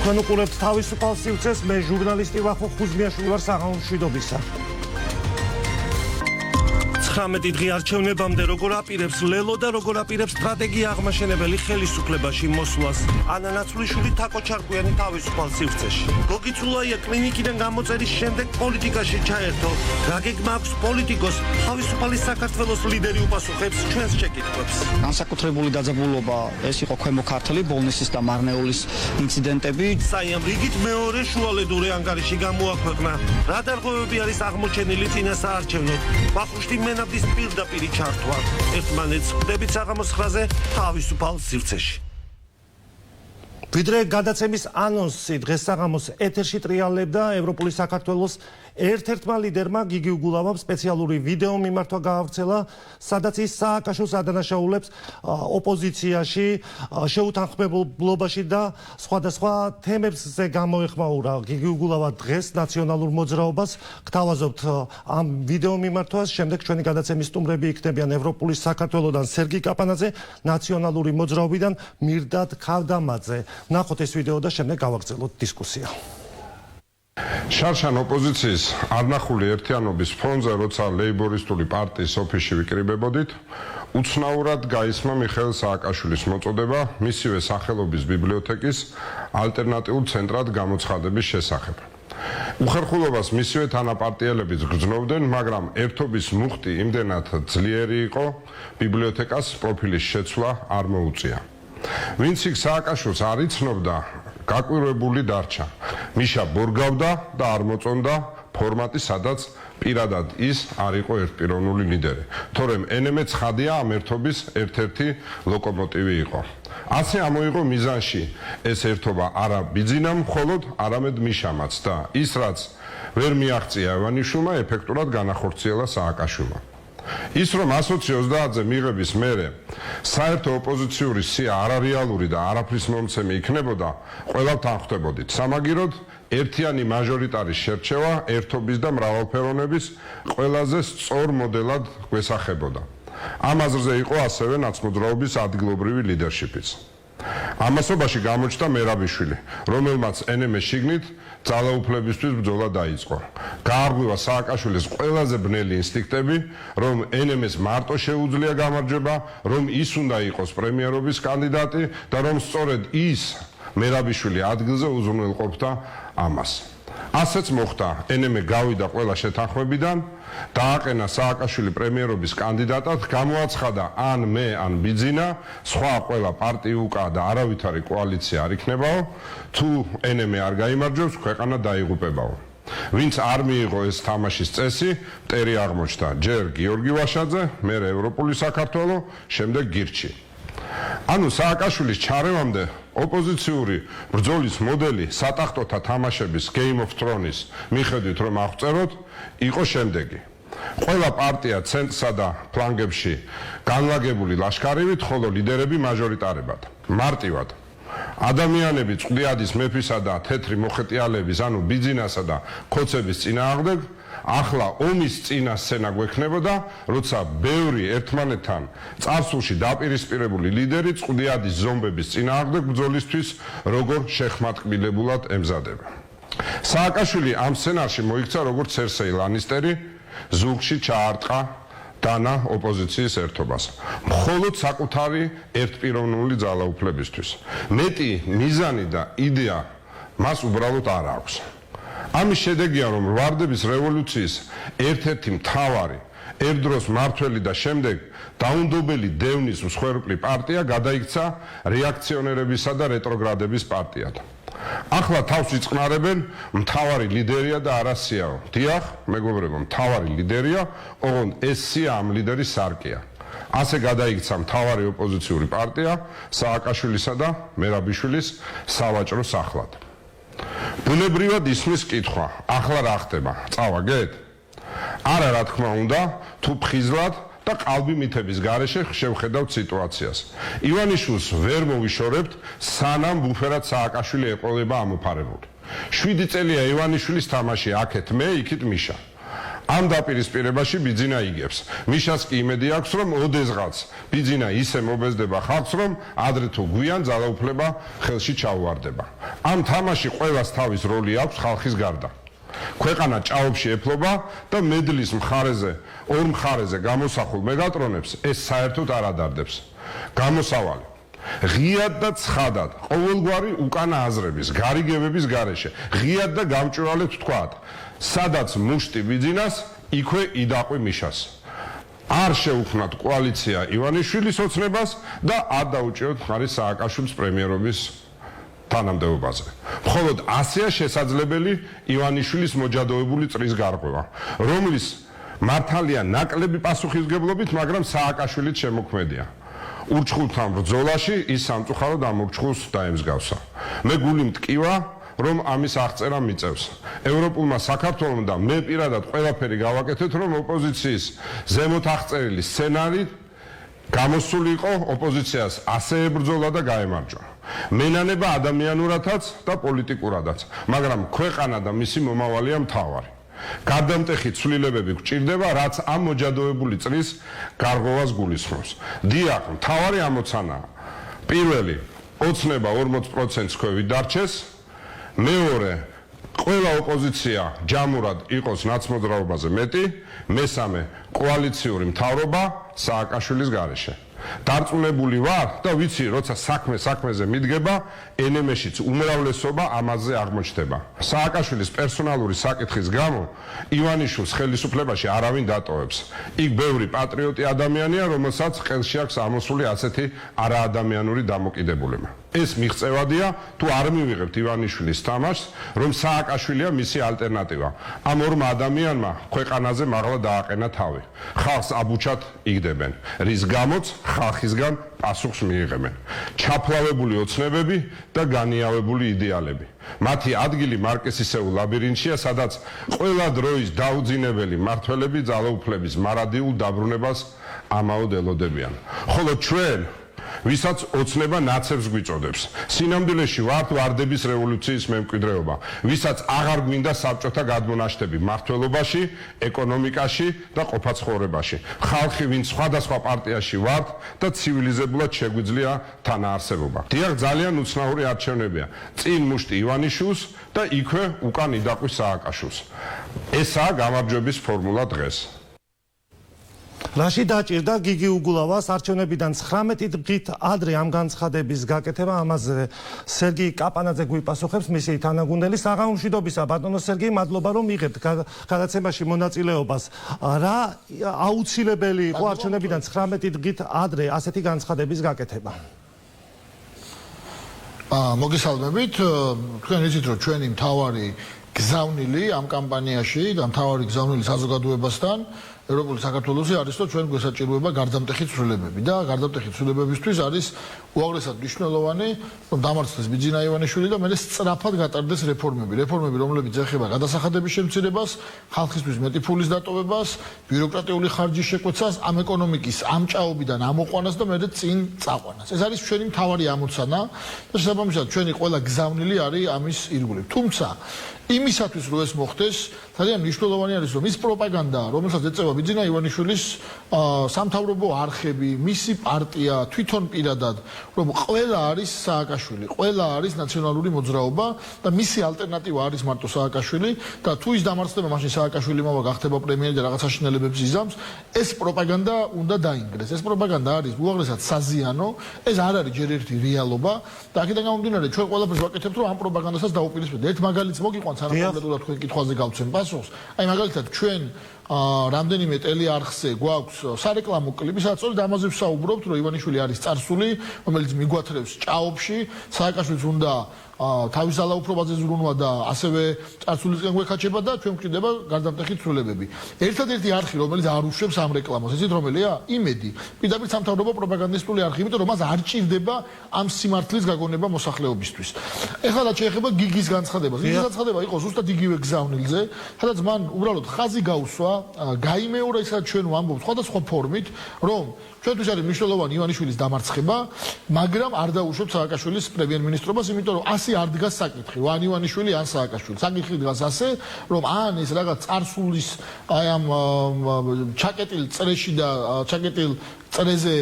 თქვენ უყურებთ თავისუფალ სივრცეს, მე ჟურნალისტი ვახო ხუზმიაშვილი ვარ საღამო მშვიდობისა. 19 დღე არჩევნებამდე როგორ აპირებს ლელო და როგორ აპირებს სტრატეგია აღმაშენებელი ხელისუფლებაში მოსვლას. ანა ნაცვლიშვილი თაკო ჩარკვიანი თავისუფალ სივრცეში. გოგიცულაია კლინიკიდან გამოწერის შემდეგ პოლიტიკაში ჩაერთო. რა გეგმა აქვს პოლიტიკოს თავისუფალი საქართველოს ლიდერი უპასუხებს ჩვენს შეკითხვებს. განსაკუთრებული დაძაბულობა ეს იყო ქვემო ქართლის ბოლნისის და მარნეულის ინციდენტები. საიამ რიგით მეორე შუალედური ანგარიში გამოაქვეყნა. რა დარღვევები არის აღმოჩენილი წინა საარჩევნოდ? ვახუშტი მენაბდის პირდაპირი ჩართვა. ერთმანეთს ხვდებით საღამოს 9-ზე თავისუფალ სივრცეში. ვიდრე გადაცემის ანონსი დღეს საღამოს ეთერში ტრიალებდა ევროპული საქართველოს ერთ-ერთმა ლიდერმა გიგი უგულავამ სპეციალური ვიდეო მიმართვა გაავრცელა, სადაც ის სააკაშოს ადანაშაულებს ოპოზიციაში, შეუთანხმებლობაში და სხვადასხვა თემებზე გამოეხმაურა. გიგი უგულავა დღეს ნაციონალურ მოძრაობას გთავაზობთ ამ ვიდეო მიმართვას, შემდეგ ჩვენი გადაცემის სტუმრები იქნებიან ევროპული საქართველოდან სერგი კაპანაძე, ნაციონალური მოძრაობიდან მირდად ქავდამაძე. ნახოთ ეს ვიდეო და შემდეგ გავაგრძელოთ დისკუსია. შარშან ოპოზიციის არნახული ერთიანობის ფონზე, როცა ლეიბორისტული პარტიის ოფისში ვიკრიბებოდით, უცნაურად გაისმა მიხეილ სააკაშვილის მოწოდება მისივე სახელობის ბიბლიოთეკის ალტერნატიულ ცენტრად გამოცხადების შესახებ. უხერხულობას მისივე თანაპარტიელებიც გრძნობდნენ, მაგრამ ერთობის მუხტი იმდენად ძლიერი იყო, ბიბლიოთეკას პროფილის შეცვლა არ მოუწია. ვინც იქ სააკაშვილს არ იცნობდა, გაკვირვებული დარჩა. მიშა ბორგავდა და არ მოწონდა ფორმატი, სადაც პირადად ის არ იყო ერთპიროვნული ლიდერი. თორემ ენემე ცხადია ამ ერთობის ერთ-ერთი ლოკომოტივი იყო. ასე ამოიღო მიზანში ეს ერთობა არა ბიძინამ, მხოლოდ არამედ მიშამაც და ის რაც ვერ მიაღწია ევანიშვილმა, ეფექტურად განახორციელა სააკაშვილმა. ის რომ 120-ზე მიღების მერე საერთო ოპოზიციური სია არარეალური და არაფრის მომცემი იქნებოდა, ყველაფერთან ხვდებოდით. სამაგიროდ ერთიანი მაჟორიტარის შერჩევა ერთობის და მრავალფეროვნების ყველაზე სწორ მოდელად გვესახებოდა. ამ აზრზე იყო ასევე ნაცმოძრაობის ადგილობრივი ლიდერშიპიც. ამასობაში გამოჩნდა მერაბიშვილი, რომელმაც ენემეს შიგნით ძალაუფლებისთვის ბრძოლა დაიწყო. გაარღვივა სააკაშვილის ყველაზე ბნელი ინსტინქტები, რომ ენემეს მარტო შეუძლია გამარჯვება, რომ ის უნდა იყოს პრემიერობის კანდიდატი და რომ სწორედ ის მერაბიშვილი ადგილზე უზრუნველყოფდა ამას. ასეც მოხდა, ენემე გავიდა ყველა შეთანხმებიდან, დააყენა სააკაშვილი პრემიერობის კანდიდატად, გამოაცხადა ან მე, ან ბიძინა, სხვა ყველა პარტიუკა და არავითარი კოალიცია არ იქნებაო, თუ ენემე არ გაიმარჯვებს, ქვეყანა დაიღუპებაო. ვინც არ მიიღო ეს თამაშის წესი, მტერი აღმოჩნდა, ჯერ გიორგი ვაშაძე, მერე ევროპული საქართველო, შემდეგ გირჩი. ანუ სააკაშვილის ჩარევამდე ოპოზიციური ბრძოლის მოდელი სატახტოთა თამაშების Game of Thrones მიხედვით რომ აღწეროთ, იყო შემდეგი. ყველა პარტია ცენტრსა და ფლანგებში განლაგებული ლაშქარივით, ხოლო ლიდერები მაჟორიტარებად. მარტივად. ადამიანები წყდიადის მეფისა და თეთრი მოხეტიალების, ანუ ბიძინასა და ქოცების წინააღმდეგ, ახლა ომის წინა სცენა გვექნებოდა, როცა ბევრი ერთმანეთთან წარსულში დაპირისპირებული ლიდერი წყდიადის ზომბების წინააღმდეგ ბრძოლისთვის როგორ შეხმატკბილებულად ემზადება. სააკაშვილი ამ სცენარში მოიქცა როგორც სერსეი ლანისტერი, ზურგში ჩაარტყა დანა ოპოზიციის ერთობას. მხოლოდ საკუთარი ერთპიროვნული ძალაუფლებისთვის. მეტი მიზანი და იდეა მას უბრალოდ არ აქვს. ამის შედეგია, რომ ვარდების რევოლუციის ერთ-ერთი მთავარი, ერთდროს მართველი და შემდეგ დაუნდობელი დევნის მსხვერპლი პარტია გადაიქცა რეაქციონერებისა და რეტროგრადების პარტიად. ახლა თავს იწყნარებენ მთავარი ლიდერია და არა სიაო. დიახ, მეგობრებო, მთავარი ლიდერია, ოღონდ ეს სია ამ ლიდერის სარკეა. ასე გადაიქცა მთავარი ოპოზიციური პარტია სააკაშვილისა და მერაბიშვილის სავაჭრო სახლად. ბუნებრივად ისმის კითხვა, ახლა რა ხდება? წავაგეთ? არა, რა თქმა უნდა, თუ ფხიზლად და ყალბი მითების გარეშე შევხედავთ სიტუაციას. ივანიშვილს ვერ მოვიშორებთ, სანამ ბუფერად სააკაშვილი ეყოლება ამოფარებული. 7 წელია ივანიშვილის თამაში, აქეთ მე, იქით მიშა. ამ დაპირისპირებაში ბიძინა იგებს. მიშას კი იმედი აქვს, რომ ოდესღაც ბიძინა ისე მობეზდება ხალხს, რომ ადრე თუ გვიან ძალაუფლება ხელში ჩაუვარდება. ამ თამაში ყველას თავის როლი აქვს ხალხის გარდა. ქვეყანა ჭაობში ეფლობა და მედლის მხარეზე, ორ მხარეზე გამოსახულ მეგატრონებს ეს საერთოდ არ ადარდებს. გამოსავალი ღიად და ცხადად, ყოველგვარი უკანა აზრების, გარიგებების გარეშე, ღიად და გამჭვირვალედ ვთქვათ, სადაც მუშტი ბიძინას, იქვე იდაყვი მიშას. არ შეუქმნათ კოალიცია ივანიშვილის ოცნებას და არ დაუჭიროთ მხარი სააკაშვილის პრემიერობის თანამდებობაზე. მხოლოდ ასეა შესაძლებელი ივანიშვილის მოჯადოებული წრის გარღვევა, რომლის მართალია ნაკლები პასუხისგებლობით, მაგრამ სააკაშვილით შემოქმედია. ურჩხულთან ბრძოლაში ის სამწუხაროდ ამ ურჩხულს დაემსგავსა. მე გული მტკივა, რომ ამის აღწერა მიწევს. ევროპულმა საქართველომ და მე პირადად ყველაფერი გავაკეთეთ, რომ ოპოზიციის ზემოთ აღწერილი სცენარი გამოსული იყო ოპოზიციას ასე ებრძოლა და გაემარჯვა. მენანება ადამიანურადაც და პოლიტიკურადაც, მაგრამ ქვეყანა და მისი მომავალია მთავარი. გარდამტეხი ცვლილებები გვჭირდება, რაც ამ მოჯადოებული წრის გარღვევას გულისხმობს. დიახ, მთავარი ამოცანაა. პირველი, ოცნება 40%-ს ქვევით დარჩეს. მეორე, ყველა ოპოზიცია ჯამურად იყოს ნაცმოძრაობაზე მეტი. მესამე, კოალიციური მთავრობა სააკაშვილის გარეშე. დარწმუნებული ვარ და ვიცი, როცა საქმეზე მიდგება, ენემეშიც უმრავლესობა ამაზე აღმოჩნდება. სააკაშვილის პერსონალური საკითხის გამო ივანიშვილს ხელისუფლებაში არავინ დატოვებს. იქ ბევრი პატრიოტი ადამიანია, რომელსაც ხელში აქვს ამოსული ასეთი არაადამიანური დამოკიდებულება. ეს მიღწევადია, თუ არ მივიღებთ ივანიშვილის თამაშს, რომ სააკაშვილია მისი ალტერნატივა. ამ ორმა ადამიანმა ქვეყანაზე მაღლა დააყენა თავი. ხალხს აბუჩად იგდებენ, რის გამოც ხალხისგან პასუხს მიიღებენ. ჩაფლავებული ოცნებები და განიავებული იდეალები. მათი ადგილი მარკესისეულ ლაბირინთშია, სადაც ყველა დროის დაუძინებელი მმართველები ძალაუფლების მარადიულ დაბრუნებას ამაოდ ელოდებიან. ხოლო ჩვენ ვისაც ოცნება ნაცებს გვიწოდებს. სინამდვილეში ვართ ვარდების რევოლუციის მემკვიდრეობა, ვისაც აღარ გვინდა საბჭოთა გადმონაშთები მმართველობაში, ეკონომიკაში და ყოფაცხოვრებაში. ხალხი, ვინც სხვადასხვა პარტიაში ვართ და ცივილიზებულად შეგვიძლია თანაარსებობა. დიახ, ძალიან უცნაური არჩევნებია. წინ მუშტი ივანიშვილს და იქვე უკან იდაყვი სააკაშვილს. ესაა გამარჯვების ფორმულა დღეს. რაში დაჭირდა გიგი უგულავას არჩევნებიდან 19 დღით ადრე ამ განცხადების გაკეთება? ამაზე სერგი კაპანაძე გვიპასუხებს, მისი თანაგუნდელი. საღამომშვიდობისა, ბატონო სერგი, მადლობა რომ იღებთ გადაცემაში მონაწილეობას. რა აუცილებელი იყო არჩევნებიდან 19 დღით ადრე ასეთი განცხადების გაკეთება? მოგესალმებით. თქვენ იცით, რომ ჩვენი მთავარი გზავნილი ამ კამპანიაში და მთავარი გზავნილი საზოგადოებასთან ევროპული საქართველოსი არის, რომ ჩვენ გვესაჭიროება გარდამტეხი ცვლილებები და გარდამტეხი ცვლილებებისთვის არის უაღრესად მნიშვნელოვანი, რომ დამარცხდეს ბიძინა ივანიშვილი და მერე სწრაფად გატარდეს რეფორმები, რომლებიც ეხება გადასახადების შემცირებას, ხალხისთვის მეტი ფულის დატოვებას, ბიუროკრატიული ხარჯის შეკვეცას, ამ ეკონომიკის ამჭაობიდან ამოყვანას და მერე წინ წაყვანას. ეს არის ჩვენი მთავარი ამოცანა და შესაბამისად ჩვენი ყველა გზავნილი არის ამის ირგვლივ. თუმცა იმისათვის რომ ეს მოხდეს, ძალიან მნიშვნელოვანი არის, რომ ის პროპაგანდა, რომელსაც ეწევა ბიძინა ივანიშვილის სამთავრობო არხები, მისი პარტია, თვითონ პირადად, რომ ყველა არის სააკაშვილი, ყველა არის ნაციონალური მოძრაობა და მისი ალტერნატივა არის მარტო სააკაშვილი და თუ ის დამარცხდება, მაშინ სააკაშვილი მოვა გახდება პრემიერი და რაღაცა შინელებებს იზამს, ეს პროპაგანდა უნდა დაინგრეს. ეს პროპაგანდა არის უაღრესად საზიანო, ეს არ არის ჯერ ერთი რეალობა და აქედან გამომდინარე, ჩვენ ყველაფერს ვაკეთებთ, რომ ამ პროპაგანდასაც დაუპირისპირდეთ. ერთ მაგალითს მოგიყვანთ, სანამ თქვენ კითხვაზე გავცემ პასუხს. აი მაგალითად ჩვენ რამდენიმე ტელეარხზე გვაქვს სარეკლამო კლიპი, სადაც სწორედ ამაზე ვსაუბრობთ, რომ ივანიშვილი არის წარსული, რომელიც მიგვათრევს ჭაობში, სააკაშვილს უნდა თავის ძალაუფლებაზე ზრუნვა და ასევე წარსულისგან გვეხაჩება და ჩვენ გვჭირდება გარდამტეხი ცვლილებები. ერთადერთი არხი, რომელიც არ უშვებს ამ რეკლამას, იცით რომელია? იმედი. პირდაპირ სამთავრობო პროპაგანდისტული არხი, იმიტომ რომ მას არ ჭირდება ამ სიმართლის გაგონება მოსახლეობისთვის. ეხლა რაც შეეხება გიგის განცხადებას. გიგის განცხადება იყო ზუსტად იგივე გზავნილზე, სადაც მან უბრალოდ ხაზი გაუსვა გაიმეორა ისაც ჩვენ ვამბობთ სხვადასხვა ფორმით, რომ ჩვენთვის არის მნიშვნელოვანი ივანიშვილის დამარცხება, მაგრამ არ დაუშვებთ სააკაშვილის პრემიერ-მინისტრობას, იმიტომ რომ ასე არ დგას საკითხი, ან ივანიშვილი, ან სააკაშვილი. საკითხი დგას ასე, რომ ან ეს რაღაც წარსულის აი ამ ჩაკეტილ წრეში და ჩაკეტილ წრეზე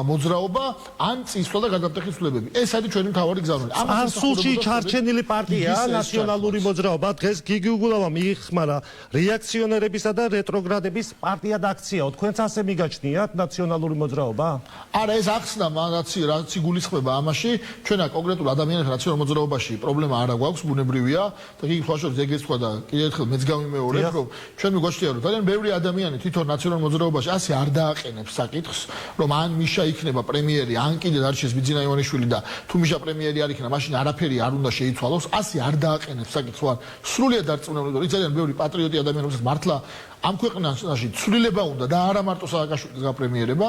მოძრაობა, ან წისვლა და გადამტეხი ცვლილებები. ეს არის ჩვენი მთავარი გზავნილი. წარსულში ჩარჩენილი პარტია ნაციონალური მოძრაობა დღეს გიგი უგულავამ მიიხმარა რეაქციონერებისა და რეტროგრადების პარტია და აქციაო. თქვენც ასე მიგაჩნიათ ნაციონალური მოძრაობა? არა, ეს ახსნა რაც იგულისხმება ამაში, ჩვენ კონკრეტულ ადამიანებს ნაციონალურ მოძრაობაში პრობლემა არ აქვს, ბუნებრივია და გიგი ხვალშორის ეგეც თქვა და კიდევ ერთხელ მეც გავიმეორებ, რომ ჩვენ მიგვაჩნია, რომ ძალიან ბევრი ადამიანი თვითონ ნაციონალურ მოძრაობაში ასე არ დააყენებს საკითხს, რომ ან მიშა იქნება პრემიერი, ან კიდე დარჩეს ბიძინა ივანიშვილი და თუ მიშა პრემიერი არ იქნება, მაშინ არაფერი არ უნდა შეიცვალოს, ასე არ დააყენებს საკითხს, ვარ სრულიად დარწმუნებული, რომ ძალიან ბევრი პატრიოტი ადამიანი, რომელსაც მართლა ამ ქვეყანაში ცვლილება უნდა და არა მარტო სააკაშვილის გაპრემიერება,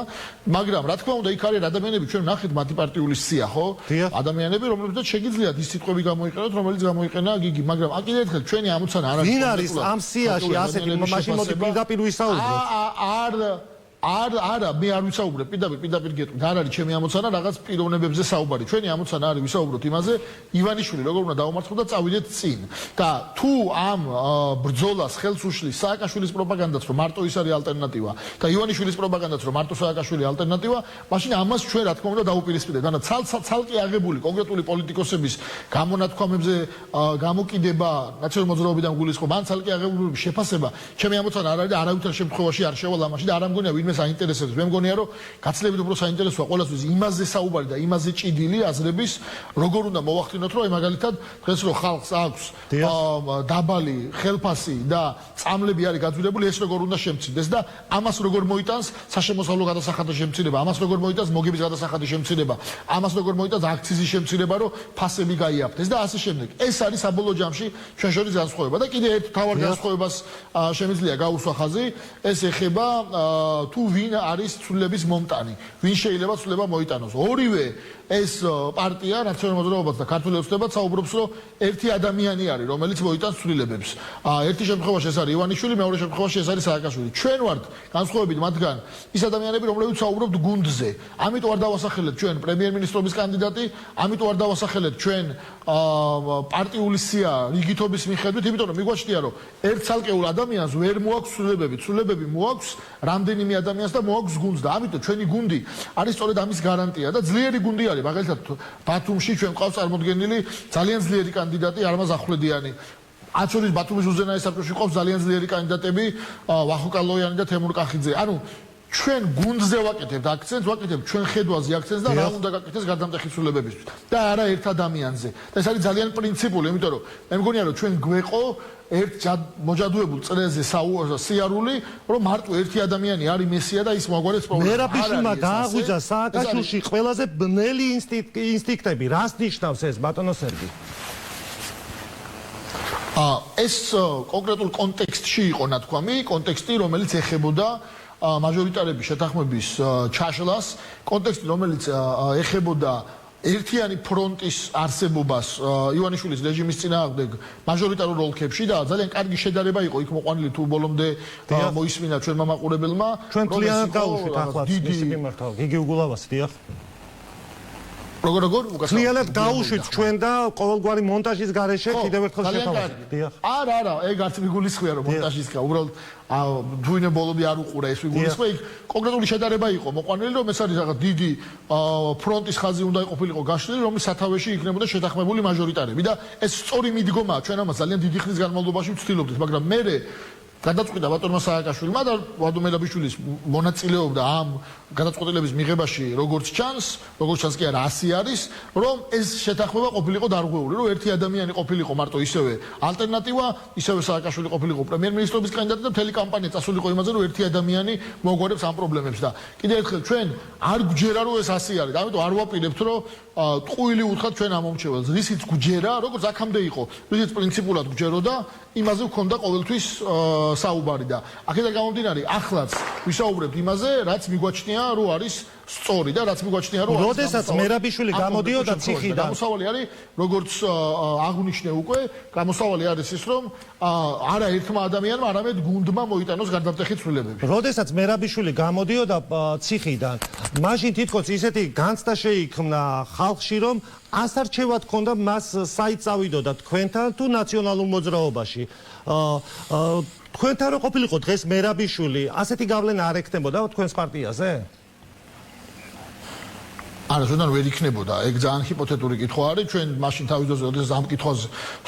მაგრამ რა თქმა უნდა იქ არის ადამიანები, ჩვენ ნახეთ მათი პარტიული სია, ხო? ადამიანები, რომლებსაც შეგიძლიათ ის სიტყვები გამოიყენოთ, რომელიც გამოიყენა გიგი, მაგრამ კიდევ ერთხელ ჩვენი ამოცანა არ არის. ვინ არის ამ სიაში ასეთი, მაშინ მოდი პირდაპირ ვისაუბროთ. არა, მე არ ვისაუბრებ პირდაპირ გეტყვით. არ არის ჩემი ამოცანა რაღაც პიროვნებებზე საუბარი. ჩვენი ამოცანა არის ვისაუბროთ იმაზე, ივანიშვილი როგორ უნდა დაუმარცხოს და წავიდეთ წინ. და თუ ამ ბრძოლას ხელს უშლის სააკაშვილის პროპაგანდაც, რომ მარტო ის არის ალტერნატივა და ივანიშვილის პროპაგანდაც, რომ მარტო სააკაშვილი ალტერნატივა, მაშინ ამას ჩვენ რა თქმა უნდა დაუპირისპირდებით. ანუ ცალკე აღებული კონკრეტული პოლიტიკოსების გამონათქვამებზე გამოკიდება ნაციონალურ მოძრაობიდან გულისხმობა, ან ცალკე აღებული შეფასება, ჩემი ამოცანა არ არის და არავითარ შემთხვევაში არ შევალ ამაში და არ ამგონია ვინმე საინტერესებს. მე მგონია რომ გაცილებით უფრო საინტერესოა ყველასთვის იმაზე საუბარი და იმაზე ჭიდილი აზრების, როგორ უნდა მოვახდინოთ, რომ მაგალითად დღეს რო ხალხს აქვს დაბალი ხელფასი და წამლები არის გაძვირებული, ეს როგორ უნდა შემცირდეს და ამას როგორ მოიტანს საშემოსავლო გადასახადის შემცირება, ამას როგორ მოიტანს მოგების გადასახადის შემცირება, ამას როგორ მოიტანს აქციზის შემცირება, რომ ფასები გაიაფთეს და ასე შემდეგ. ეს არის საბოლოო ჯამში ჩვენ შორის განსხვავება და კიდე ერთ თავარ განსხვავებას შემიძლია გაუსვა ხაზი, ეს ეხება თუ ვინ არის ცვლილების მომტანი, ვინ შეიძლება ცვლილება მოიტანოს. ორივე ეს პარტია ნაციონალურ მოძრაობაც და ქართული ოცნებაც საუბრობს, რომ ერთი ადამიანი არის, რომელიც მოიტანს ცვლილებებს. ერთი შემთხვევაში ეს არის ივანიშვილი, მეორე შემთხვევაში ეს არის სააკაშვილი. ჩვენ ვართ განსხვავებით მათგან ის ადამიანები, რომლებიც საუბრობთ გუნდზე. ამიტომ არ დავასახელეთ ჩვენ პრემიერ-მინისტრობის კანდიდატი, ამიტომ არ დავასახელეთ ჩვენ პარტიული სია რიგითობის მიხედვით, იმიტომ რომ მიგვაჩნია, რომ ერთ ცალკეულ ადამიანს ვერ მოაქვს ცვლილებები, ცვლილებები მოაქვს რამდენიმე ადამიანს და მოაქვს გუნდს და ამიტომ ჩვენი გუნდი არის სწორედ ამის გარანტია და ძლიერი გუნდი არის. მაგალითად ბათუმში ჩვენ ყავს წარმოდგენილი ძალიან ძლიერი კანდიდატი არმაზ ახვლედიანი. აცურის ბათუმის უზენაეს საბჭოში ყავს ძალიან ძლიერი კანდიდატები ვახო კალოიანი და თემურ კახიძე. ანუ ჩვენ გუნდზე ვაკეთებთ აქცენტს, ვაკეთებთ ჩვენ ხედვაზე აქცენტს და რა უნდა გაკეთდეს გარდამტეხი ცვლილებებისთვის და არა ერთ ადამიანზე. და ეს არის ძალიან პრინციპული, იმიტომ რომ მე მგონია რომ ჩვენ გვეყო ერთ მოჯადუებულ წრეზე სიარული, რომ მარტო ერთი ადამიანი არის მესია და ის მოგვარებს პრობლემა. მერაბიშვილმა გააღვიძა სააკაშვილში ყველაზე ბნელი ინსტინქტები. რას ნიშნავს ეს, ბატონო სერგი? ეს კონკრეტულ კონტექსტში იყო ნათქვამი, კონტექსტი, რომელიც ეხებოდა მაჟორიტარების შეთანხმების ჩაშლას, კონტექსტი, რომელიც ეხებოდა ერთიანი ფრონტის არსებობას ივანიშვილის რეჟიმის წინააღმდეგ მაჟორიტარულ ოლქებში და ძალიან კარგი შედარება იყო იქ მოყვანილი თუ ბოლომდე მოისმინა ჩვენმა მაყურებელმა. ჩვენ მთლიანად გავუშვით ახლა მისი მიმართა გიგი უგულავას, დიახ. როგორ მთლიანად გავუშვით ჩვენ და ყოველგვარი მონტაჟის გარეშე კიდევ ერთხელ შევთავაზეთ. დიახ. არა, ეგ არც მიგულისხმია რომ მონტაჟისკა, უბრალოდ თუინე ბოლომდე არ უყურა ეს მიგულისხმება, იქ კონკრეტული შედარება იყო მოყვანილი, რომ ეს არის რაღაც დიდი ფრონტის ხაზი უნდა იყოფილიყო გაშლილი, რომლის სათავეში იქნებოდა შეთანხმებული მაჟორიტარები და ეს სწორი მიდგომაა, ჩვენ ამას ძალიან დიდი ხნის განმავლობაში ვცდილობდით, მაგრამ მე გადაწყვიტა ბატონმა სააკაშვილმა და ვადო მელაბიშვილის მონაწილეობდა ამ გადაწყვეტილების მიღებაში, როგორც ჩანს კი არა 100 არის, რომ ეს შეთანხმება ყოფილიყო დარღვეული, რომ ერთი ადამიანი ყოფილიყო მარტო ისევე ალტერნატივა, ისევე სააკაშვილი ყოფილიყო პრემიერ-მინისტრობის კანდიდატი და მთელი კამპანია წასულიყო იმაზე, რომ ერთი ადამიანი მოგვარებს ამ პრობლემებს და კიდევ ერთხელ ჩვენ არ გვჯერა, რომ ეს 100 არის. ამიტომ არ ვაპირებთ, რომ ტყუილი უთხრათ ჩვენ ამ მომრჩეველს. რისიც გვჯერა, როგორც აქამდე იყო, რისიც პრინციპულად გვჯეროდა, იმაზე გვქონდა ყოველთვის საუბარი და აქედან გამომდინარე, ახლაც ვისაუბრებთ იმაზე, რაც მიგვაჩნია, რომ არის სწორი და რაც მიგვაჩნია რომ როდესაც მერაბიშვილი გამოდიოდა ციხიდან გამოსავალი არის როგორც აღნიშნე უკვე გამოსავალი არის ის რომ არა ერთმა ადამიანმა არამედ გუნდმა მოიტანოს გარდამტეხი ცვლილებები. როდესაც მერაბიშვილი გამოდიოდა ციხიდან მაშინ თითქოს ისეთი განცდა შეიქმნა ხალხში რომ ასარჩევად ქონდა მას საით წავიდოდა თქვენთან თუ ნაციონალურ მოძრაობაში თქვენთან რო ყოფილიყო დღეს მერაბიშვილი ასეთი გავლენა არ ექნებოდა თქვენს პარტიაზე? არა, ზოგადად ვერ იქნებოდა. ეგ ძალიან ჰიპოთეტური კითხვა არის. ჩვენ მაშინ თავის დროზე როდესაც ამ კითხვას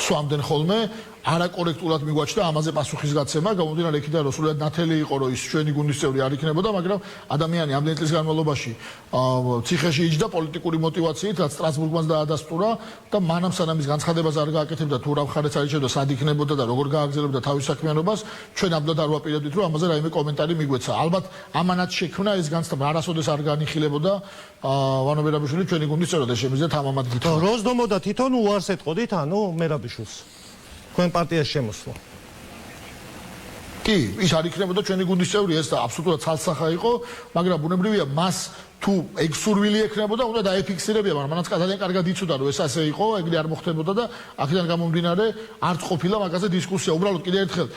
სვამდნენ ხოლმე, არაკორექტულად მიგვაჩნდა ამაზე პასუხისგაცემა, გამომდინარე იქიდან რომ სულად ნათელი იყო რომ ის ჩვენი გუნდის წევრი არ იქნებოდა, მაგრამ ადამიანი ამდენი წლის განმავლობაში ციხეში იჯდა პოლიტიკური მოტივაციით, რაც სტრასბურგმაც დაადასტურა და მანამ სანამ ის განცხადებას არ გააკეთებდა თუ რა მხარეც არ იჭერდა, სად იქნებოდა და როგორ გააგრძელებდა თავის საქმიანობას, ჩვენ ამდენ არ ვაპირებდით რომ ამაზე რაიმე კომენტარი მიგვეცა. ალბათ ამანაც შექმნა ეს განცდა, არასოდეს არ განიხილებოდა ვანო მერაბიშვილი ჩვენი გუნდის წევრად და შემიძლია თამამად გითხრათ. როზდომო და თვითონ უარს ეთყოდით, ანუ მერაბიშვილს. თქვენ პარტიაში შემოსვლა. კი, ის არ იქნებოდა ჩვენი გუნდის წევრი, ეს და აბსოლუტურად ცალსახა იყო, მაგრამ ბუნებრივია მას თუ ეგ სურვილი ექნებოდა, უნდა დაეფიქსირებია, მაგრამ მანაც ძალიან კარგად იცოდა, რომ ეს ასე იყო, ეგრე არ მოხდებოდა და აქედან გამომდინარე არც ყოფილა მაგაზე დისკუსია. უბრალოდ კიდევ ერთხელ,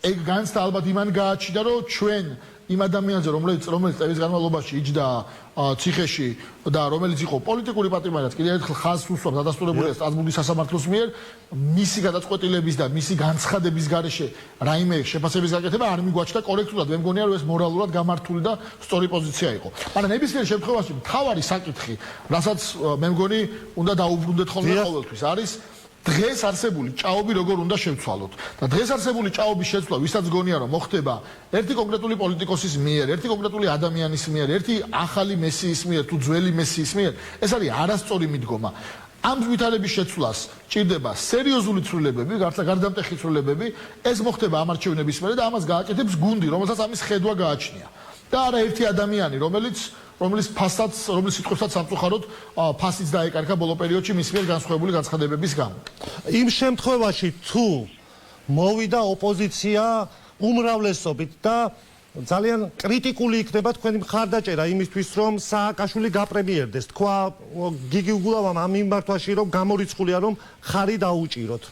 ეგ განცდა ალბათ იმან გააჩნდა, რომ ჩვენ იმ ადამიანზე, რომელიც წელს განმავლობაში იჯდა ციხეში და რომელიც იყო პოლიტიკური პატრიოტი, კიდევ ერთხელ ხაზს უსვამს დადასტურებულია სტრასბურგის სასამართლოს მიერ, მისი გადაწყვეტილების და მისი განცხადების გარეშე რაიმე შეფასების გაკეთება არ მიგვაჩნდა კორექტულად. მე მგონია, რომ ეს მორალურად გამართული და სწორი პოზიცია იყო. მაგრამ ნებისმიერ შემთხვევაში მთავარი საკითხი, რასაც მე მგონი უნდა დაუბრუნდეთ ხოლმე ყოველთვის, არის დღეს არსებული ჭაობი როგორ უნდა შევცვალოთ და დღეს არსებული ჭაობის შეცვლა ვისაც გონია რომ მოხდება ერთი კონკრეტული პოლიტიკოსის მიერ, ერთი კონკრეტული ადამიანის მიერ, ერთი ახალი მესიის მიერ თუ ძველი მესიის მიერ, ეს არის არასწორი მიდგომა. ამ ვითარების შეცვლას ჭირდება სერიოზული ცვლილებები, გარდამტეხი ცვლილებები, ეს მოხდება ამ არჩევნების მერე და ამას გააკეთებს გუნდი, რომელსაც ამის ხედვა გააჩნია. და არა ერთი ადამიანი, რომლის სიტყვებსაც სამწუხაროდ ფასიც დაეკარგა ბოლო პერიოდში მის მიერ განსხვავებული განცხადებების გამო. იმ შემთხვევაში თუ მოვიდა ოპოზიცია უმრავლესობით და ძალიან კრიტიკული იქნება თქვენი მხარდაჭერა იმისთვის რომ სააკაშვილი გაპრემიერდეს. თქვა გიგი უგულავამ ამ მიმართვაში რომ გამორიცხულია რომ ხარი დაუჭიროთ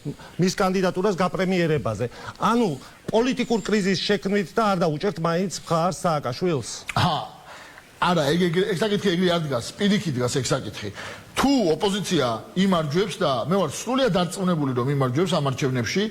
მის კანდიდატურას გაპრემიერებაზე. ანუ პოლიტიკურ კრიზისს შექმნით და არ დაუჭერთ მაინც მხარს სააკაშვილს? არა, ეგ საკითხი ეგრე არ დგას, პირიქით დგას ეგ საკითხი. თუ ოპოზიცია იმარჯვებს და მე ვარ სრულიად დარწმუნებული რომ იმარჯვებს ამ არჩევნებში,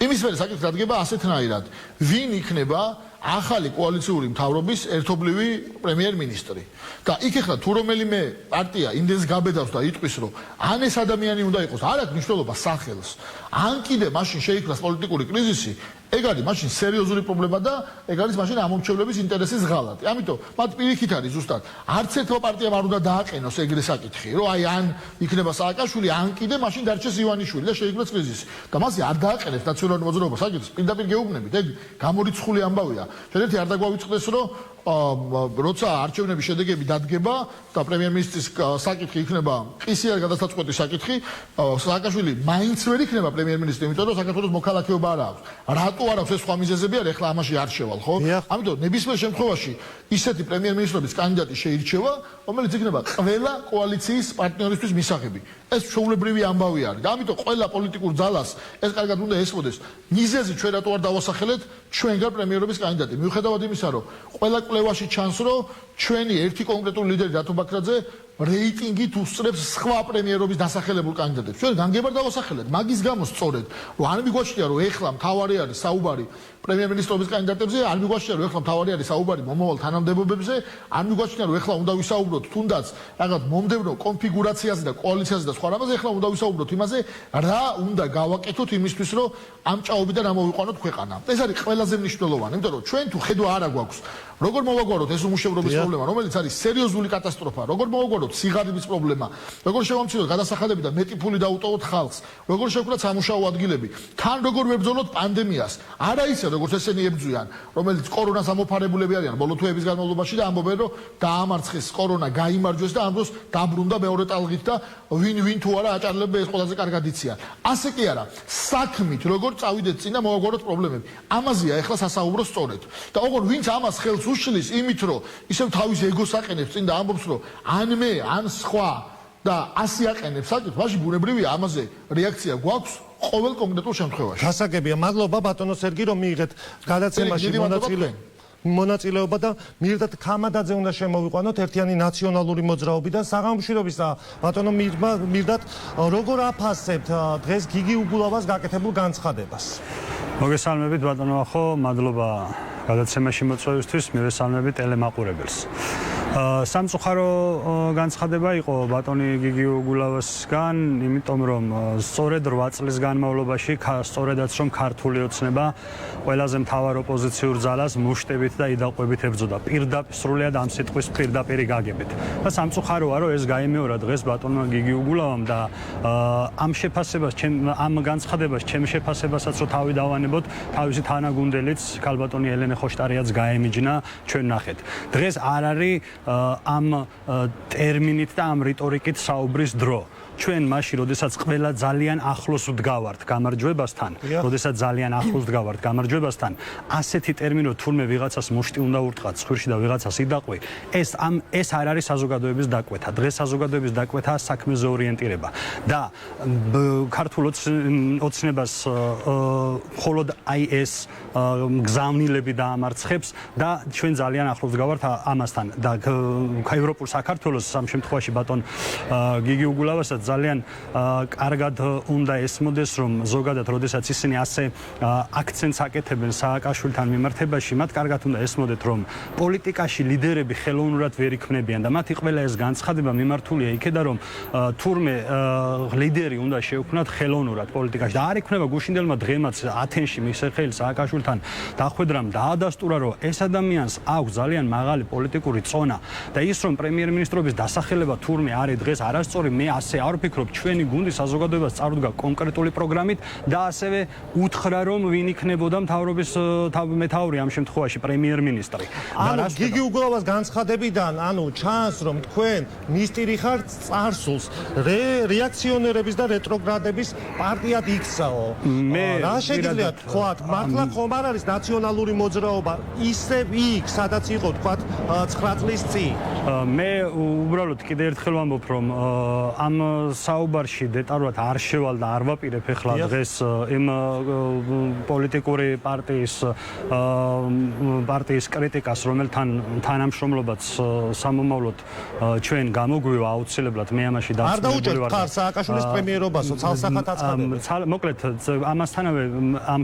იმის მერე საკითხი დადგება ასეთნაირად, ვინ იქნება ახალი კოალიციური მთავრობის ერთობლივი პრემიერ-მინისტრი. და იქ ახლა თუ რომელიმე პარტია იმდენს გაბედავს და იტყვის რომ ან ეს ადამიანი უნდა იყოს, არ აქვს მნიშვნელობა სახელს, ან კიდე მაშინ შეიქმნას პოლიტიკური კრიზისი, ეგ არის მაშინ სერიოზული პრობლემა და ეგ არის მაშინ ამომრჩევლების ინტერესის ღალატი. ამიტომ მათ პირიქით არის ზუსტად არც ერთმა პარტიამ არ უნდა დააყენოს ეგრე საკითხი, რომ აი ან იქნება სააკაშვილი, ან კიდე მაშინ დარჩეს ივანიშვილი და შეიქმნას კრიზისი. და მასზე არ დააყენებს ნაციონალური მოძრაობა საკითხს, პირდაპირ გეუბნებით, ეგ გამორიცხული ამბავია. ჩვენ ერთი არ დაგვავიწყდეს, რომ როცა არჩევნების შედეგები დადგება და პრემიერ-მინისტრის საკითხი იქნება ყისიერ გადასაწყვეტი საკითხი, სააკაშვილი მაინც ვერ იქნება პრემიერ-მინისტრი, იმიტომ რომ საქართველოს მოქალაქეობა არ აქვს. რატო არ აქვს ეს სხვა მიზეზები არის, ეხლა ამაში არ შევალ, ხო? ამიტომ ნებისმიერ შემთხვევაში ისეთი პრემიერ-მინისტრობის კანდიდატი შეირჩევა, რომელიც იქნება ყველა კოალიციის პარტნიორისთვის მისაღები. ეს ჩვეულებრივი ამბავი არის და ამიტომ ყველა პოლიტიკურ ძალას ეს კარგად უნდა ესმოდეს. მიზეზი ჩვენ რატო არ დავასახელეთ ჩვენგან პრემიერობის კანდიდატი. მიუხედავად იმისა, რომ ყველა კვლევაში ჩანს, რომ ჩვენი ერთი კონკრეტული ლიდერი დათო ბაქრაძე რეიტინგით უსწრებს სხვა პრემიერობის დასახელებულ კანდიდატებს. ჩვენ განგებარ დავასახელეთ, მაგის გამო სწორედ, რომ არ მიგვაჩნია, რომ ეხლა მთავარი არის საუბარი პრემიერ-მინისტრობის კანდიდატებზე, არ მიგვაჩნია, რომ ეხლა მთავარი არის საუბარი მომავალ თანამდებობებზე, არ მიგვაჩნია, რომ ეხლა უნდა ვისაუბროთ თუნდაც რაღაც მომდევნო კონფიგურაციაზე და კოალიციაზე და სხვა რამაზე, ეხლა უნდა ვისაუბროთ იმაზე, რა უნდა გავაკეთოთ იმისთვის, რომ ამ ჭაობიდან ამოვიყვანოთ ქვეყანა. ეს არის ყველაზე მნიშვნელოვანი, იმიტომ რომ ჩვენ თუ ხედვა არა გვაქვს, როგორ მოვაგვაროთ ეს უმუშევრობის პრობლემა, რომელიც არის სერიოზული კატასტროფა, როგორ მოვაგვაროთ დავუყუროთ სიღარიბის პრობლემა, როგორ შევამციროთ გადასახადები და მეტი ფული დაუტოვოთ ხალხს, როგორ შევქრათ სამუშაო ადგილები, თან როგორ ვებრძოლოთ პანდემიას. არა ისე როგორც ესენი ებრძვიან, რომელიც კორონას ამოფარებულები არიან ბოლო თვეების განმავლობაში და ამბობენ, რომ დაამარცხეს კორონა, გაიმარჯვეს და ამ დროს დაბრუნდა მეორე ტალღით და ვინ თუ არა აჭარლები ეს ყველაზე კარგად იციან. ასე კი არა, საქმით როგორ წავიდეთ წინ და მოვაგვაროთ პრობლემები. ამაზეა ეხლა სასაუბრო სწორედ. და ოღონდ ვინც ამას ხელს უშლის იმით, რომ ისევ თავის ეგოს აყენებს წინ და ამბობს, რომ ან მე, ან სხვა და ასე აყენებს საკითხს, მაშინ ბუნებრივია ამაზე რეაქცია გვაქვს ყოველ კონკრეტულ შემთხვევაში. გასაგებია, მადლობა ბატონო სერგი, რომ მიიღეთ გადაცემაში მონაწილეობა და მირდათ ქამადაძე უნდა შემოვიყვანოთ ერთიანი ნაციონალური მოძრაობიდან საღამოშრობის და ბატონო მირდათ როგორ აფასებთ დღეს გიგი უგულავას გაკეთებულ განცხადებას. მოგესალმებით ბატონო ახო, მადლობა გადაცემაში მოწვევისთვის, მივესალმებით ტელემაყურებელს. სამწუხარო განცხადება იყო ბატონი გიგი უგულავასგან, იმიტომ რომ სწორედ 8 წლის განმავლობაში სწორედაც რომ ქართული ოცნება ყველაზე მთავარ ოპოზიციურ ძალას მუშტებით და იდაყვებით ებრძოდა. პირდაპირ სრულიად ამ სიტყვის პირდაპირი გაგებით. და სამწუხაროა რომ ეს გაიმეორა დღეს ბატონმა გიგი უგულავამ და ამ შეფასებას, ამ განცხადებას, ჩემ შეფასებასაც რო თავი დავანებოთ, თავისი თანაგუნდელიც ქალბატონი ელენე ხოშტარიაც გაემიჯნა, ჩვენ ნახეთ. დღეს არ არის ამ ტერმინით და ამ რიტორიკით საუბრის დრო. ჩვენ მაშინ, როდესაც ყველა ძალიან ახლოს ვდგავართ გამარჯვებასთან, როდესაც ძალიან ახლოს ვდგავართ გამარჯვებასთან, ასეთი ტერმინი რომ თურმე ვიღაცას მუშტი უნდა ურტყათ ცხვირში და ვიღაცას იდაყვი, ეს არ არის საზოგადოების დაკვეთა. დღეს საზოგადოების დაკვეთაა საქმეზე ორიენტირება და ქართულ ოცნებას მხოლოდ აი ეს გზავნილები დაამარცხებს და ჩვენ ძალიან ახლოს ვდგავართ ამასთან და ევროპულ საქართველოს ამ შემთხვევაში ბატონ გიგი უგულავასაც ძალიან კარგად უნდა ესმოდეს, რომ ზოგადად, როდესაც ისინი ასე აქცენტს აკეთებენ სააკაშვილთან მიმართებაში, მათ კარგად უნდა ესმოდეთ, რომ პოლიტიკაში ლიდერები ხელოვნურად ვერ იქმნებიან და მათი ყველა ეს განცხადება მიმართულია იქედა, რომ თურმე ლიდერი უნდა შეუქმნათ ხელოვნურად პოლიტიკაში და არ იქნება გუშინდელმა დღემაც ათენში მისე ხელი სააკაშვილთან დახვედრამ დაადასტურა, რომ ეს ადამიანს აქვს ძალიან მაღალი პოლიტიკური წონა და ის რომ პრემიერ-მინისტრობის დასახელება თურმე არის დღეს არასწორი, მე ასე არ ვფიქრობ. ჩვენი გუნდი საზოგადოებას წარუდგა კონკრეტული პროგრამით და ასევე უთხრა, რომ ვინ იქნებოდა მთავრობის მეთაური ამ შემთხვევაში პრემიერ-მინისტრი. ანუ გიგი უგულავას განცხადებიდან, ანუ ჩანს, რომ თქვენ მისტირი ხართ წარსულს რეაქციონერების და რეტროგრადების პარტიად იქცაო. რა შეგიძლიათ თქვათ, მართლა ხომ არ არის ნაციონალური მოძრაობა ისევ იქ, სადაც იყო თქვათ 9 წლის წინ? მე უბრალოდ კიდე ერთხელ ვამბობ, რომ ამ საუბარში დეტალურად არ შევალ და არ ვაპირებ ახლა დღეს იმ პოლიტიკური პარტიის კრიტიკას, რომელთან თანამშრომლობაც სამომავლოდ ჩვენ გამოგვივა აუცილებლად, მე ამაში არ დაუჭერთ ხარ სააკაშვილის პრემიერობასო, ცალსახად აცხადებენ. მოკლედ ამასთანავე ამ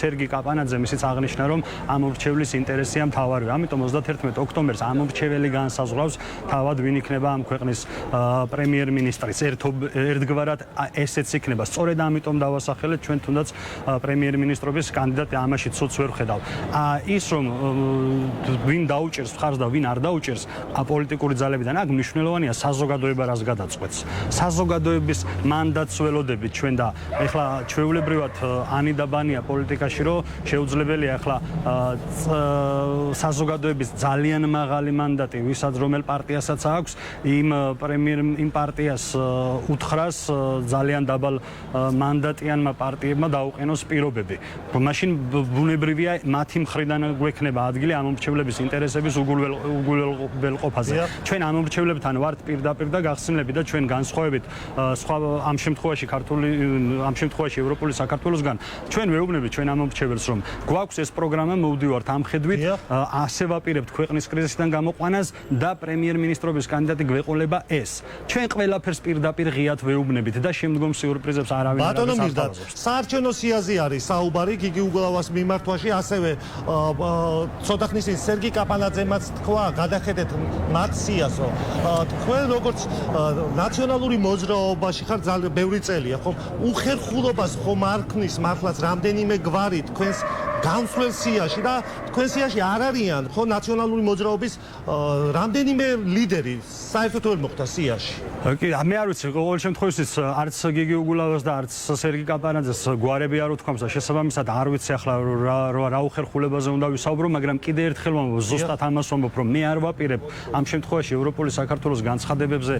სერგი კაპანაძე ისიც აღნიშნა, რომ ამ ურჩევლის ინტერესია მთავარი. ამიტომ 31 ოქტომბერს ამ ურჩეველი განსაზღვრავს თავად ვინ იქნება ამ ქვეყნის პრემიერ-მინისტრის. ერთგვარად ესეც იქნება. სწორედ ამიტომ დავასახელეთ ჩვენ თუნდაც პრემიერ-მინისტრობის კანდიდატი ამაში ცოც ვერ ხედავ. ის რომ ვინ დაუჭერს მხარს და ვინ არ დაუჭერს პოლიტიკური ძალებიდან, აქ მნიშვნელოვანია საზოგადოება რას გადაწყვეტს. საზოგადოების მანდატს ველოდებით ჩვენ და ეხლა ჩვეულებრივად ანიდაბანია პოლიტიკაში, რომ შეუძლებელია ეხლა საზოგადოების ძალიან მაღალი მანდატი, ვისაც რომელ პარტიასაც აქვს, იმ პარტიას უთხრას ძალიან დაბალ მანდატიანმა პარტიებმა დაუყენოს პირობები. მაშინ ბუნებრივია მათი მხრიდან გვექნება ადგილი ამ მომრჩევლების ინტერესების უგულებელყოფაზე. ჩვენ ამ მომრჩევლებთან ვართ პირდაპირ და გახსნილები და ჩვენ განსხვავებით სხვა ამ შემთხვევაში ევროპული საქართველოსგან ჩვენ ვეუბნებით ჩვენ ამ მომრჩეველს, რომ გვაქვს ეს პროგრამა, მოვდივართ ამ ხედვით, ასე ვაპირებთ ქვეყნის კრიზისიდან გამოყვანას და პრემიერ-მინისტრობის კანდიდატი გვეყოლება ეს. ჩვენ ყველაფერს პირდაპირ ღიად ვეუბნებით და შემდგომ სიურპრიზებს არავინ არ ბატონო მირდათ, საარჩევნო სიაზე არის საუბარი გიგი უგულავას მიმართვაში, ასევე ცოტა ხნის წინ სერგი კაპანაძემაც თქვა, გადახედეთ მათ სიასო. თქვენ როგორც ნაციონალური მოძრაობაში ხარ ძალიან ბევრი წელია, ხო? უხერხულობას ხომ არ ქმნის მართლაც რამდენიმე გვარი თქვენს განსვლელ სიაში და თქვენ სიაში არ არიან ხო ნაციონალური მოძრაობის რამდენიმე ლიდერი საერთოდ ვერ მოხდა სიაში. კი, მე არ ვიცი, ყოველ შემთხვევაში არც გიგი უგულავას და არც სერგი კაპარაძეს გვარები არ უთქვამს და შესაბამისად არ ვიცი ახლა რა უხერხულებაზე უნდა ვისაუბრო, მაგრამ კიდე ერთხელ ვამბობ, ზუსტად ამას ვამბობ, რომ მე არ ვაპირებ ამ შემთხვევაში ევროპული საქართველოს განცხადებებზე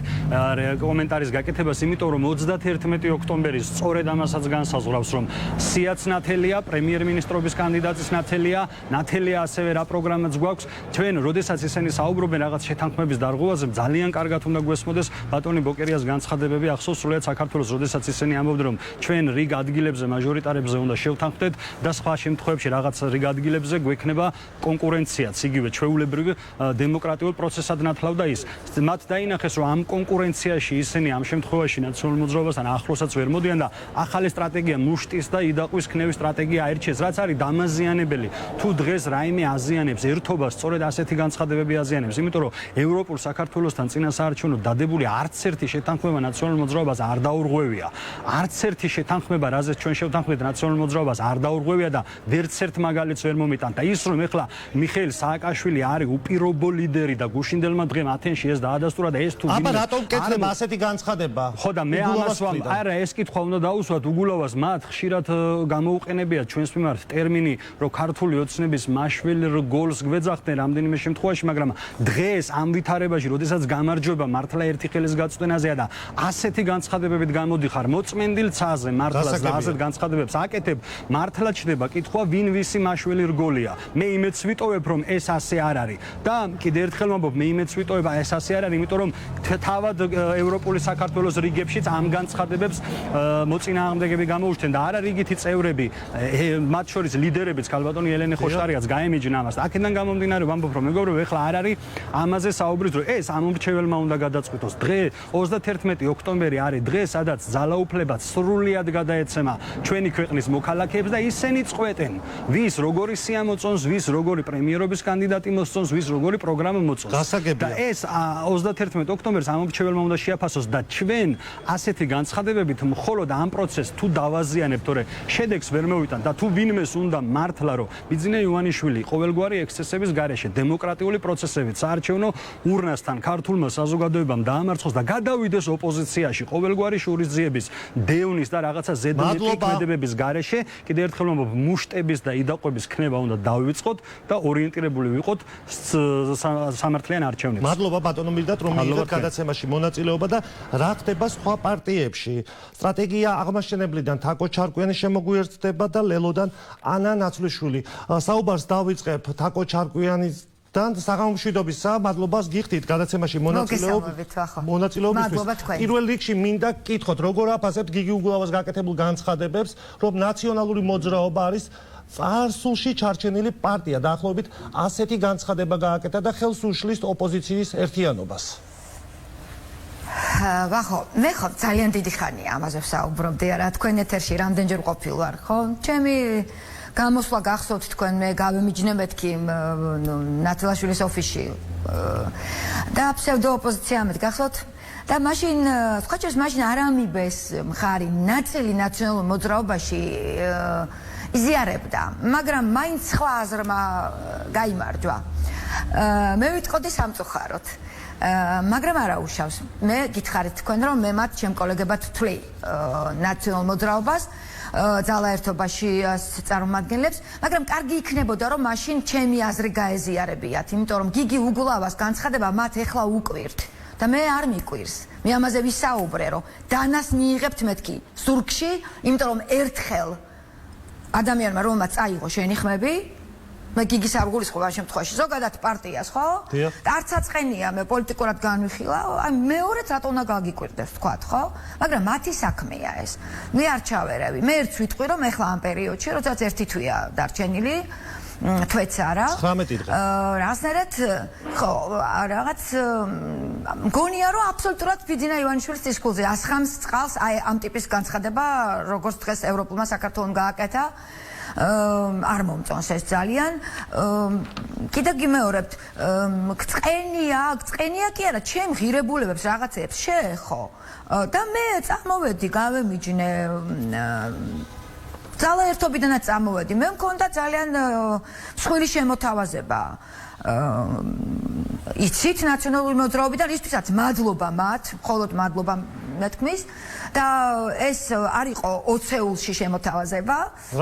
კომენტარის გაკეთებას, იმიტომ რომ 31 ოქტომბერი სწორედ ამასაც განსაზღვრავს, რომ სიაც ნათელია, პრემიერ-მინისტრობის კანდიდატის ნათელია ასევე რა პროგრამაც გვაქვს. ჩვენ, როდესაც ისინი საუბრობენ რაღაც შეთანხმების დარღვევაზე, ძალიან კარგად უნდა გვესმოდეს ბატონი ბოკერიას განცხადებები ახსოვს სრულიად საქართველოს, როდესაც ისინი ამბობდნენ, რომ ჩვენ რიგ ადგილებზე მაჟორიტარებზე უნდა შევთანხმდეთ და სხვა შემთხვევებში რაღაც რიგ ადგილებზე გვექნება კონკურენციაც, იგივე ჩვეულებრივ დემოკრატიულ პროცესად ნათლავდა ის. მათ დაინახეს, რომ ამ კონკურენციაში ისინი ამ შემთხვევაში ნაციონალურ მოძრაობასთან ახლოსაც ვერ მოდიან და ახალი სტრატეგია მუშტის და იდაყვის ქნევის სტრატეგია აირჩიეს, რაც არის დამაზიანებელი. თუ დღეს რაიმე აზიანებს ერთობას, სწორედ ასეთი განცხადებები აზიანებს, იმიტომ რომ ევროპულ საქართველოსთან წინასაარჩევნო დადებული არც ერთი შეთანხმება ნაციონალურ მოძრაობას არ დაურღვევია. არც ერთი შეთანხმება, რაზეც ჩვენ შევთანხმდით ნაციონალურ მოძრაობას არ დაურღვევია და ვერც ერთ მაგალითს ვერ მომიტან და ის რომ ეხლა მიხეილ სააკაშვილი არის უპირობო ლიდერი და გუშინდელმა დღემ ათენში ეს დაადასტურა და ეს თუ აბა რატომ კეთდება ასეთი განცხადება? ხო და მე ამას ვამბობ, არა ეს კითხვა უნდა დაუსვათ უგულავას, მათ ხშირად გამოუყენებიათ ჩვენს მიმართ ტერმინი, რომ ქართული ოცნების მაშველი რგოლს გვეძახდნენ რამდენიმე შემთხვევაში, მაგრამ დღეს ამ ვითარებაში, როდესაც გამარჯვება მართლა ერთი ხელის გაწვენაზეა და ასეთი განცხადებებით გამოდიხარ მოწმენდილ ცაზე მართლაც და ასეთ განცხადებებს აკეთებ, მართლა ჩდება კითხვა ვინ ვისი მაშველი რგოლია. მე იმედს ვიტოვებ, რომ ეს ასე არ არის და კიდე ერთხელ ვამბობ, მე იმედს ვიტოვებ, ეს ასე არ არის, იმიტომ რომ თავად ევროპული საქართველოს რიგებშიც ამ განცხადებებს მოწინააღმდეგები გამოუჩნდნენ და არა რიგითი წევრები, მათ შორის ლიდერებიც, ქალბატონი ელენე ხოშტარიაც გაემიჯნა ამას. აქედან გამომდინარე ვამბობ, რომ მეგობრებო, ეხლა არ არის ამაზე საუბრის დრო. ეს ამომრჩეველმა უნდა გადაწყვიტოს. დღე 31 ოქტომბერი არის დღე, სადაც ძალაუფლებაც სრულიად გადაეცემა ჩვენი ქვეყნის მოქალაქეებს და ისინი წყვეტენ, ვის როგორი სიამოწონს, ვის როგორი პრემიერობის კანდიდატი მოსწონს, ვის როგორი პროგრამა მოწონს. და ეს 31 ოქტომბერს ამომრჩეველმა უნდა შეაფასოს და ჩვენ ასეთი განცხადებებით მხოლოდ ამ პროცესს თუ დავაზიანებთ, თორე შედეგს ვერ მოვიტანთ და თუ ვინმეს უნდა მართლა რომ ბიძინა ივანიშვილი ყოველგვარი ექსცესების გარეშე დემოკრატიული პროცესებით საარჩევნო ურნასთან ქართულმა საზოგადოებამ დაამარცხოს და გადავიდეს ოპოზიციაში ყოველგვარი შურისძიების, დევნის და რაღაცა ზედმეტი გარეშე, კიდევ ერთხელ ვამბობ, მუშტების და იდაყვების ქნება უნდა დავიწყოთ და ორიენტირებული ვიყოთ სამართლიან არჩევნებში. მადლობა ბატონო მირდათ, რომ მიიღეთ გადაცემაში მონაწილეობა და რა ხდება სხვა პარტიებში. სტრატეგია აღმაშენებლიდან თაკო ჩარკვიანი შემოგვიერთდება და ლელოდან ანა ნაცვლიშვილი. საუბარს დავიწყებ თაკო ჩარკვიანის საღამომშვიდობისა, მადლობას გიხდით გადაცემაში მონაწილეობისთვის. პირველ რიგში მინდა გკითხოთ, როგორ აფასებთ გიგი უგულავას გაკეთებულ განცხადებებს, რომ ნაციონალური მოძრაობა არის წარსულში ჩარჩენილი პარტია, დაახლოებით ასეთი განცხადება გააკეთა და ხელს უშლის ოპოზიციის ერთიანობას. ვახო, მე ხო ძალიან დიდი ხანია ამაზე ვსაუბრობდი, არა თქვენ ეთერში რამდენჯერ ყოფილ ვარ, ხო? ჩემი გამოსვლა გახსოვთ თქვენ, მე გავემიჯნე მეთქი ნათელაშვილის ოფისში და ფსევდო ოპოზიცია ამეთ გახსოვთ? და მაშინ, სხვაჭერს მაშინ არ ამიბეს მხარი ნაწილი ნაციონალურ მოძრაობაში იზიარებდა, მაგრამ მაინც სხვა აზრმა გაიმარჯვა. მე ვიტყოდი სამწუხაროდ. მაგრამ არა უშავს. მე გითხარით თქვენ, რომ მე მათ ჩემ კოლეგებად ვთვლი ნაციონალურ მოძრაობას, ძალაერთობაში წარმომადგენლებს, მაგრამ კარგი იქნებოდა, რომ მაშინ ჩემი აზრი გაეზიარებიათ, იმიტომ რომ გიგი უგულავას განცხადება მათ ეხლა უკვირთ და მე არ მიკვირს. მე ამაზე ვისაუბრე, რომ დანას მიიღებთ მეთქი ზურგში, იმიტომ რომ ერთხელ ადამიანმა რომაც წაიღო შენი ხმები, მე გიგის არ გულისხმობ ამ შემთხვევაში, ზოგადად პარტიას, ხო? და არც აწყენია მე პოლიტიკურად განვიხილა, აი მეორეც რატო უნდა გაგიკვირდეს, თქვათ, ხო? მაგრამ მათი საქმეა ეს. მე არ ჩავერევი. მე ერთს ვიტყვი, რომ ეხლა ამ პერიოდში, როდესაც ერთი თვეა დარჩენილი, თვეც არა. 19 დღე. რაღაცნაირად, ხო, რაღაც მგონია, რომ აბსოლუტურად ბიძინა ივანიშვილის დისკურსზე ასხამს წყალს აი ამ ტიპის განცხადება, როგორც დღეს ევროპულმა საქართველომ გააკეთა. არ მომწონს ეს ძალიან. კიდევ გიმეორებთ, წყენია კი არა, ჩემ ღირებულებებს რაღაცეებს შეეხო და მე წამოვედი, გავემიჯნე ძალა ერთობიდანაც წამოვედი. მე მქონდა ძალიან მსხვილი შემოთავაზება. იცით ნაციონალური მოძრაობიდან ისთვისაც მადლობა მათ, მხოლოდ მადლობა მეთქმის და ეს არ იყო 20 ეულში შემოთავაზება.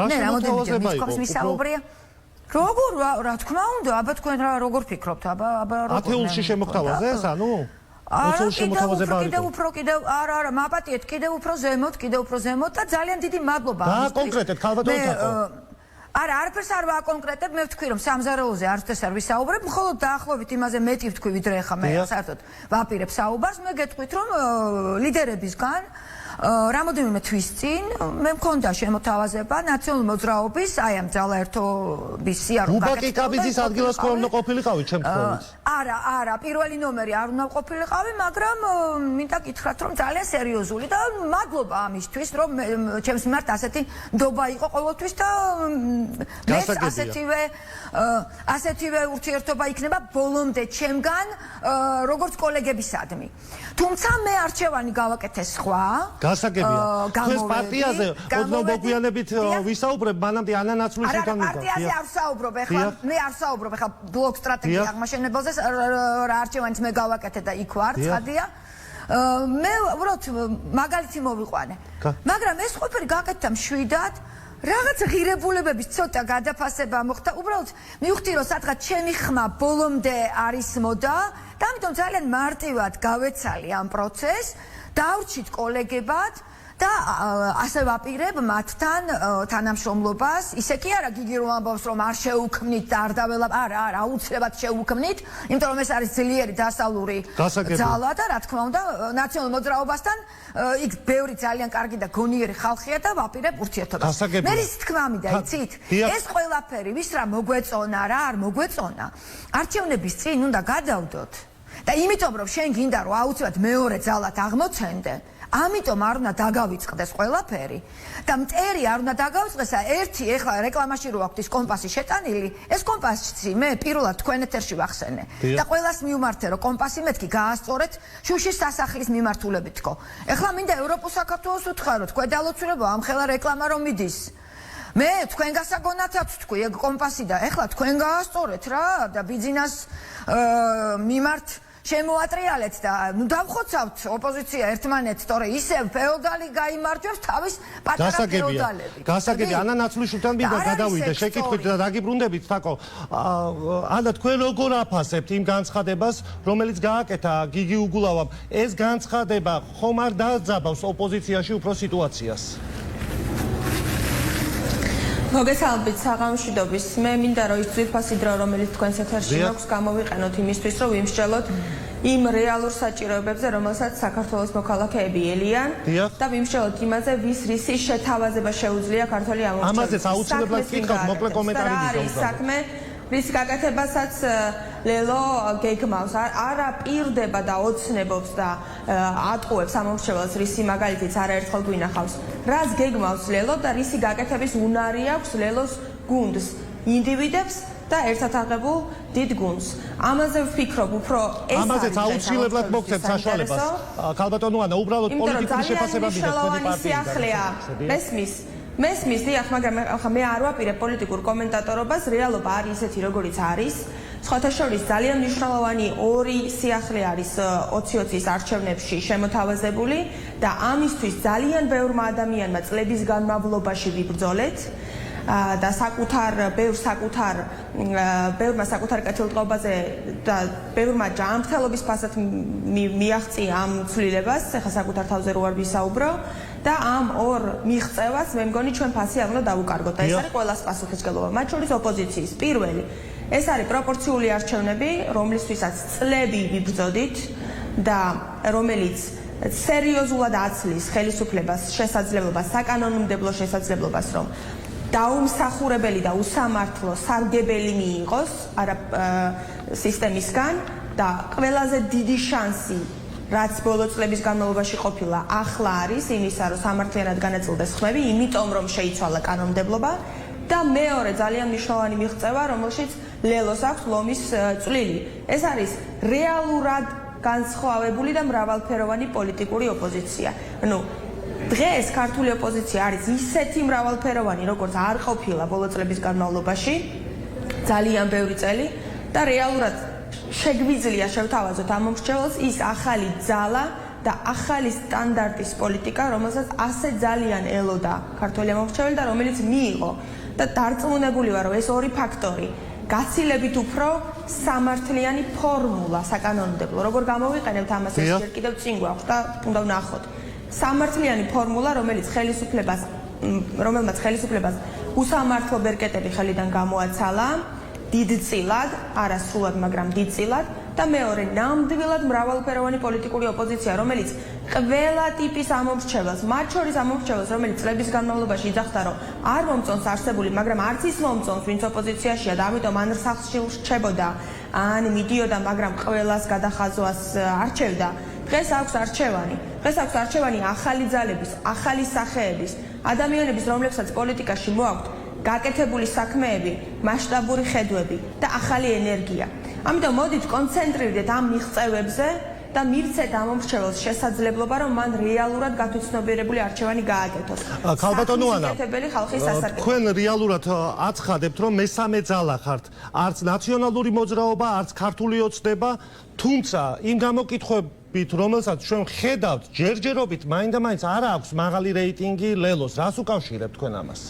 მე რამოდენჯერ მისკობს მისაუბრია. როგორ რა თქმა უნდა, აბა თქვენ როგორ ფიქრობთ, აბა 10 ეულში შემოთავაზეს, ანუ 20 ეულში შემოთავაზება არ იყო. კიდევ არა, მაპატიეთ, კიდევ უფრო ზემოთ და ძალიან დიდი მადლობა. და კონკრეტად ქალბატონო თახო. არა, არაფერს არ ვაკონკრეტებ, მე ვთქვი რომ სამზარეულოზე არც არ ვისაუბრებ, მხოლოდ დაახლოებით იმაზე მეტი ვთქვი, ვიდრე ახლა მე საერთოდ ვაპირებ საუბარს, მე გეტყვით რომ ლიდერებისგან რამოდენიმე თვის წინ მე მქონდა შემოთავაზება ნაციონალური მოძრაობის, აი ამ ძალა ერთობის სიარულ გაკეთებდა. უბაკი კაბიძის ადგილას ხო უნდა ყოფილიყავით ჩემთხოვით? არა, პირველი ნომერი არ უნდა ყოფილიყავი, მაგრამ მინდა გითხრათ რომ ძალიან სერიოზული და მადლობა ამისთვის, რომ ჩემს მიმართ ასეთი ნდობა იყო ყოველთვის და მეც ასეთივე ურთიერთობა იქნება ბოლომდე ჩემგან, როგორც კოლეგებისადმი. თუმცა მე არჩევანი გავაკეთე სხვა. გასაგებია. თქვენს პარტიაზე ოდნავ მოგვიანებით ვისაუბრებ, მანამდე ანა ნაცვლიშვილთან მიგა. არა, პარტიაზე არ ვსაუბრობ, ეხლა მე არ ვსაუბრობ, ეხლა ბლოკ სტრატეგია აღმაშენებელზე რა არჩევანიც მე გავაკეთე და იქ ვარ, ცხადია. მე უბრალოდ მაგალითი მოვიყვანე. მაგრამ ეს ყველაფერი გაკეთდა მშვიდად. რაღაც ღირებულებების ცოტა გადაფასება მოხდა. უბრალოდ მივხვდი რომ სადღაც ჩემი ხმა ბოლომდე არის მოდა და ამიტომ ძალიან მარტივად გავეცალი ამ პროცესს. დავრჩით კოლეგებად და ასე ვაპირებ მათთან თანამშრომლობას. ისე კი არა გიგი რომ ამბობს რომ არ შეუქმნით და არ დაველაპარაკეთ. არა, აუცილებლად შეუქმნით, იმიტომ რომ ეს არის ძლიერი დასავლური ძალა და რა თქმა უნდა ნაციონალურ მოძრაობასთან იქ ბევრი ძალიან კარგი და გონიერი ხალხია და ვაპირებ ურთიერთობას. მე ის თქმა მინდა, იცით? ეს ყველაფერი ვის რა მოგვეწონა, რა არ მოგვეწონა. არჩევნების წინ უნდა გადავდოთ. და იმიტომ რომ შენ გინდა რომ აუცილებლად მეორე ძალად აღმოცენდე, ამიტომ არ უნდა დაგავიწყდეს ყველაფერი და მტერი არ უნდა დაგავიწყდეს. ერთი ეხლა რეკლამაში რო აქვს კომპასი შეტანილი, ეს კომპასი მე პირველად თქვენ ეთერში ვახსენე და ყველას მივმართე რომ კომპასი მეთქი გაასწორეთ შუშის სასახლის მიმართულებით თქო. ეხლა მინდა ევროპულ საქართველოს უთხრა თქვენ დალოცულება ამხელა რეკლამა რომ მიდის. მე თქვენ გასაგონათაც თქვი ეგ კომპასი და ეხლა თქვენ გაასწორეთ რა და ბიძინას მიმართ შემოატრიალეთ და ნუ დავხოცავთ ოპოზიცია ერთმანეთს, თორე ისევ ფეოდალი გაიმარჯვებს თავის პატარა ფეოდალები. გასაგებია, ანა ნაცვლიშვილთან მინდა გადავიდე, შეკითხვით და დაგიბრუნდებით, თაკო. ანა თქვენ როგორ აფასებთ იმ განცხადებას, რომელიც გააკეთა გიგი უგულავამ? ეს განცხადება ხომ არ დაძაბავს ოპოზიციაში უფრო სიტუაციას? მოგესალმებით საღამოშვიდობის. მე მინდა რომ ის ძვირფასი დრო, რომელიც თქვენს ეთერში აქვს, გამოვიყენოთ იმისთვის, რომ ვიმსჯელოთ იმ რეალურ საჭიროებებზე, რომელსაც საქართველოს მოქალაქეები ელიან და ვიმსჯელოთ იმაზე, ვის რისი შეთავაზება შეუძლია ქართული ამორჩევის. ამაზეც აუცილებლად ვკითხავთ, მოკლე კომენტარი გიჟავთ. საქმე რის გაკეთებასაც ლელო გეგმავს, არა პირდება და ოცნებობს და ატყუებს ამორჩეველს, რისი მაგალითიც არაერთხელ გვინახავს. რას გეგმავს ლელო და რისი გაკეთების უნარი აქვს ლელოს გუნდს, ინდივიდებს და ერთად აღებულ დიდ გუნდს. ამაზე ვფიქრობ, უფრო ეს არის. ამაზეც აუცილებლად მოგცემთ საშუალებას. ქალბატონო ანა, უბრალოდ პოლიტიკური შეფასება მინდა თქვენი პარტიიდან. მესმის დიახ, მაგრამ ახლა მე არ ვაპირებ პოლიტიკურ კომენტატორობას, რეალობა არის ისეთი, როგორიც არის. სხვათა შორის ძალიან მნიშვნელოვანი ორი სიახლე არის 2020-ის არჩევნებში შემოთავაზებული და ამისთვის ძალიან ბევრმა ადამიანმა წლების განმავლობაში ვიბრძოლეთ. და ბევრმა საკუთარ კეთილდღეობაზე და ბევრმა ჯანმრთელობის ფასად მიაღწია ამ ცვლილებას, ეხლა საკუთარ თავზე რო არ ვისაუბრო და ამ ორ მიღწევას მე მგონი ჩვენ ფასი არ უნდა დავუკარგოთ და ეს არის ყველას პასუხისმგებლობა, მათ შორის ოპოზიციის. პირველი, ეს არის პროპორციული არჩევნები, რომლისთვისაც წლები ვიბრძოდით და რომელიც სერიოზულად აცლის ხელისუფლებას შესაძლებლობას, საკანონმდებლო შესაძლებლობას, რომ დაუმსახურებელი და უსამართლო სარგებელი მიიღოს არა სისტემისგან და ყველაზე დიდი შანსი რაც ბოლო წლების განმავლობაში ყოფილა ახლა არის იმისა რომ სამართლიანად განაწილდეს ხმები, იმიტომ რომ შეიცვალა კანონმდებლობა და მეორე ძალიან მნიშვნელოვანი მიღწევა, რომელშიც ლელოს აქვს ლომის წვლილი. ეს არის რეალურად განსხვავებული და მრავალფეროვანი პოლიტიკური ოპოზიცია. დღეს ქართული ოპოზიცია არის ისეთი მრავალფეროვანი, როგორც არ ყოფილა ბოლო წლების განმავლობაში, ძალიან ბევრი წელი და რეალურად შეგვიძლია შევთავაზოთ ამ მომრჩეველს ის ახალი ძალა და ახალი სტანდარტის პოლიტიკა, რომელსაც ასე ძალიან ელოდა ქართველი მომრჩეველი და რომელიც მიიღო და დარწმუნებული ვარ, რომ ეს ორი ფაქტორი გაცილებით უფრო სამართლიანი ფორმულა საკანონმდებლო, როგორ გამოვიყენებთ ამას ეს ჯერ კიდევ წინ გვაქვს და უნდა ვნახოთ. სამართლიანი ფორმულა, რომელმაც ხელისუფლებას უსამართლო ბერკეტები ხელიდან გამოაცალა, დიდწილად, არა სრულად, მაგრამ დიდწილად და მეორე ნამდვილად მრავალფეროვანი პოლიტიკური ოპოზიცია, რომელიც ყველა ტიპის ამომრჩეველს, მათ შორის ამომრჩეველს, რომელიც წლების განმავლობაში იძახდა, რომ არ მომწონს არსებული, მაგრამ არც ის მომწონს, ვინც ოპოზიციაშია და ამიტომ ან სახლში რჩებოდა, ან მიდიოდა, მაგრამ ყველას გადახაზვას არჩევდა. დღეს აქვს არჩევანი. დღეს აქვს არჩევანი ახალი ძალების, ახალი სახეების, ადამიანების, რომლებსაც პოლიტიკაში მოაქვთ გაკეთებული საქმეები, მასშტაბური ხედვები და ახალი ენერგია. ამიტომ მოდით კონცენტრირდეთ ამ მიღწევებზე და მივცეთ ამ მომრჩეველს შესაძლებლობა, რომ მან რეალურად გათვითცნობიერებული არჩევანი გააკეთოს. ქალბატონო ანა, ხალხის სასარგებლოდ. თქვენ რეალურად აცხადებთ, რომ მესამე ძალა ხართ. არც ნაციონალური მოძრაობა, არც ქართული ოცნება, თუმცა იმ გამოკითხვებით, რომელსაც ჩვენ ხედავთ, ჯერჯერობით მაინდა-მაინც არ აქვს მაღალი რეიტინგი ლელოს. რას უკავშირებთ თქვენ ამას?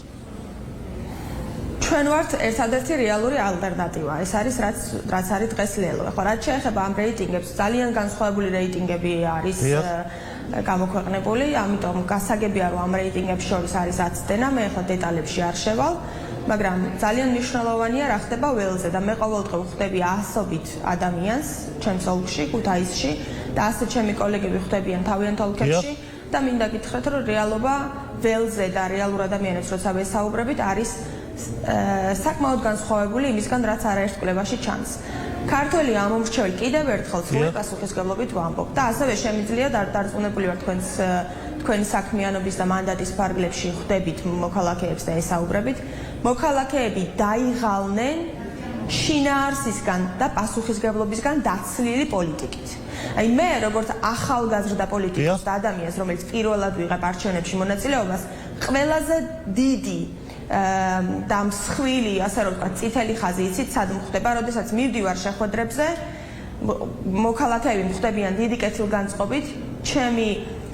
ჩვენ ვართ ერთადერთი რეალური ალტერნატივა. ეს არის რაც არის დღეს ლელო. ახლა რაც შეეხება ამ რეიტინგებს, ძალიან განსხვავებული რეიტინგები არის გამოქვეყნებული, ამიტომ გასაგებია, რომ ამ რეიტინგებს შორის არის აცდენა, მე ახლა დეტალებში არ შევალ, მაგრამ ძალიან მნიშვნელოვანია რა ხდება ველზე და მე ყოველდღე ვხვდები ასობით ადამიანს ჩემს ოლქში, ქუთაისში და ასე ჩემი კოლეგები ხვდებიან თავიანთ ოლქებში და მინდა გითხრათ, რომ რეალობა ველზე და რეალურ ადამიანებს როცა ვესაუბრებით არის საკმაოდ განსხვავებული იმისგან, რაც არაერთ კვლევაში ჩანს. ქართველი ამომრჩეველი კიდევ ერთხელ სრული პასუხისმგებლობით ვამბობ და ასევე შემიძლია დარწმუნებული ვარ თქვენი საქმიანობის და მანდატის ფარგლებში ხვდებით მოქალაქეებს და ესაუბრებით. მოქალაქეები დაიღალნენ შინაარსისგან და პასუხისმგებლობისგან დაცლილი პოლიტიკით. აი მე როგორც ახალგაზრდა პოლიტიკოს და ადამიანს, რომელიც პირველად ვიღებ არჩევნებში მონაწილეობას, ყველაზე დიდი და მსხვილი, ასე რომ ვთქვათ, წითელი ხაზი იცით, სად მხდება, როდესაც მივდივარ შეხვედრებზე, მოქალაქეები მხდებიან დიდი კეთილგანწყობით, ჩემი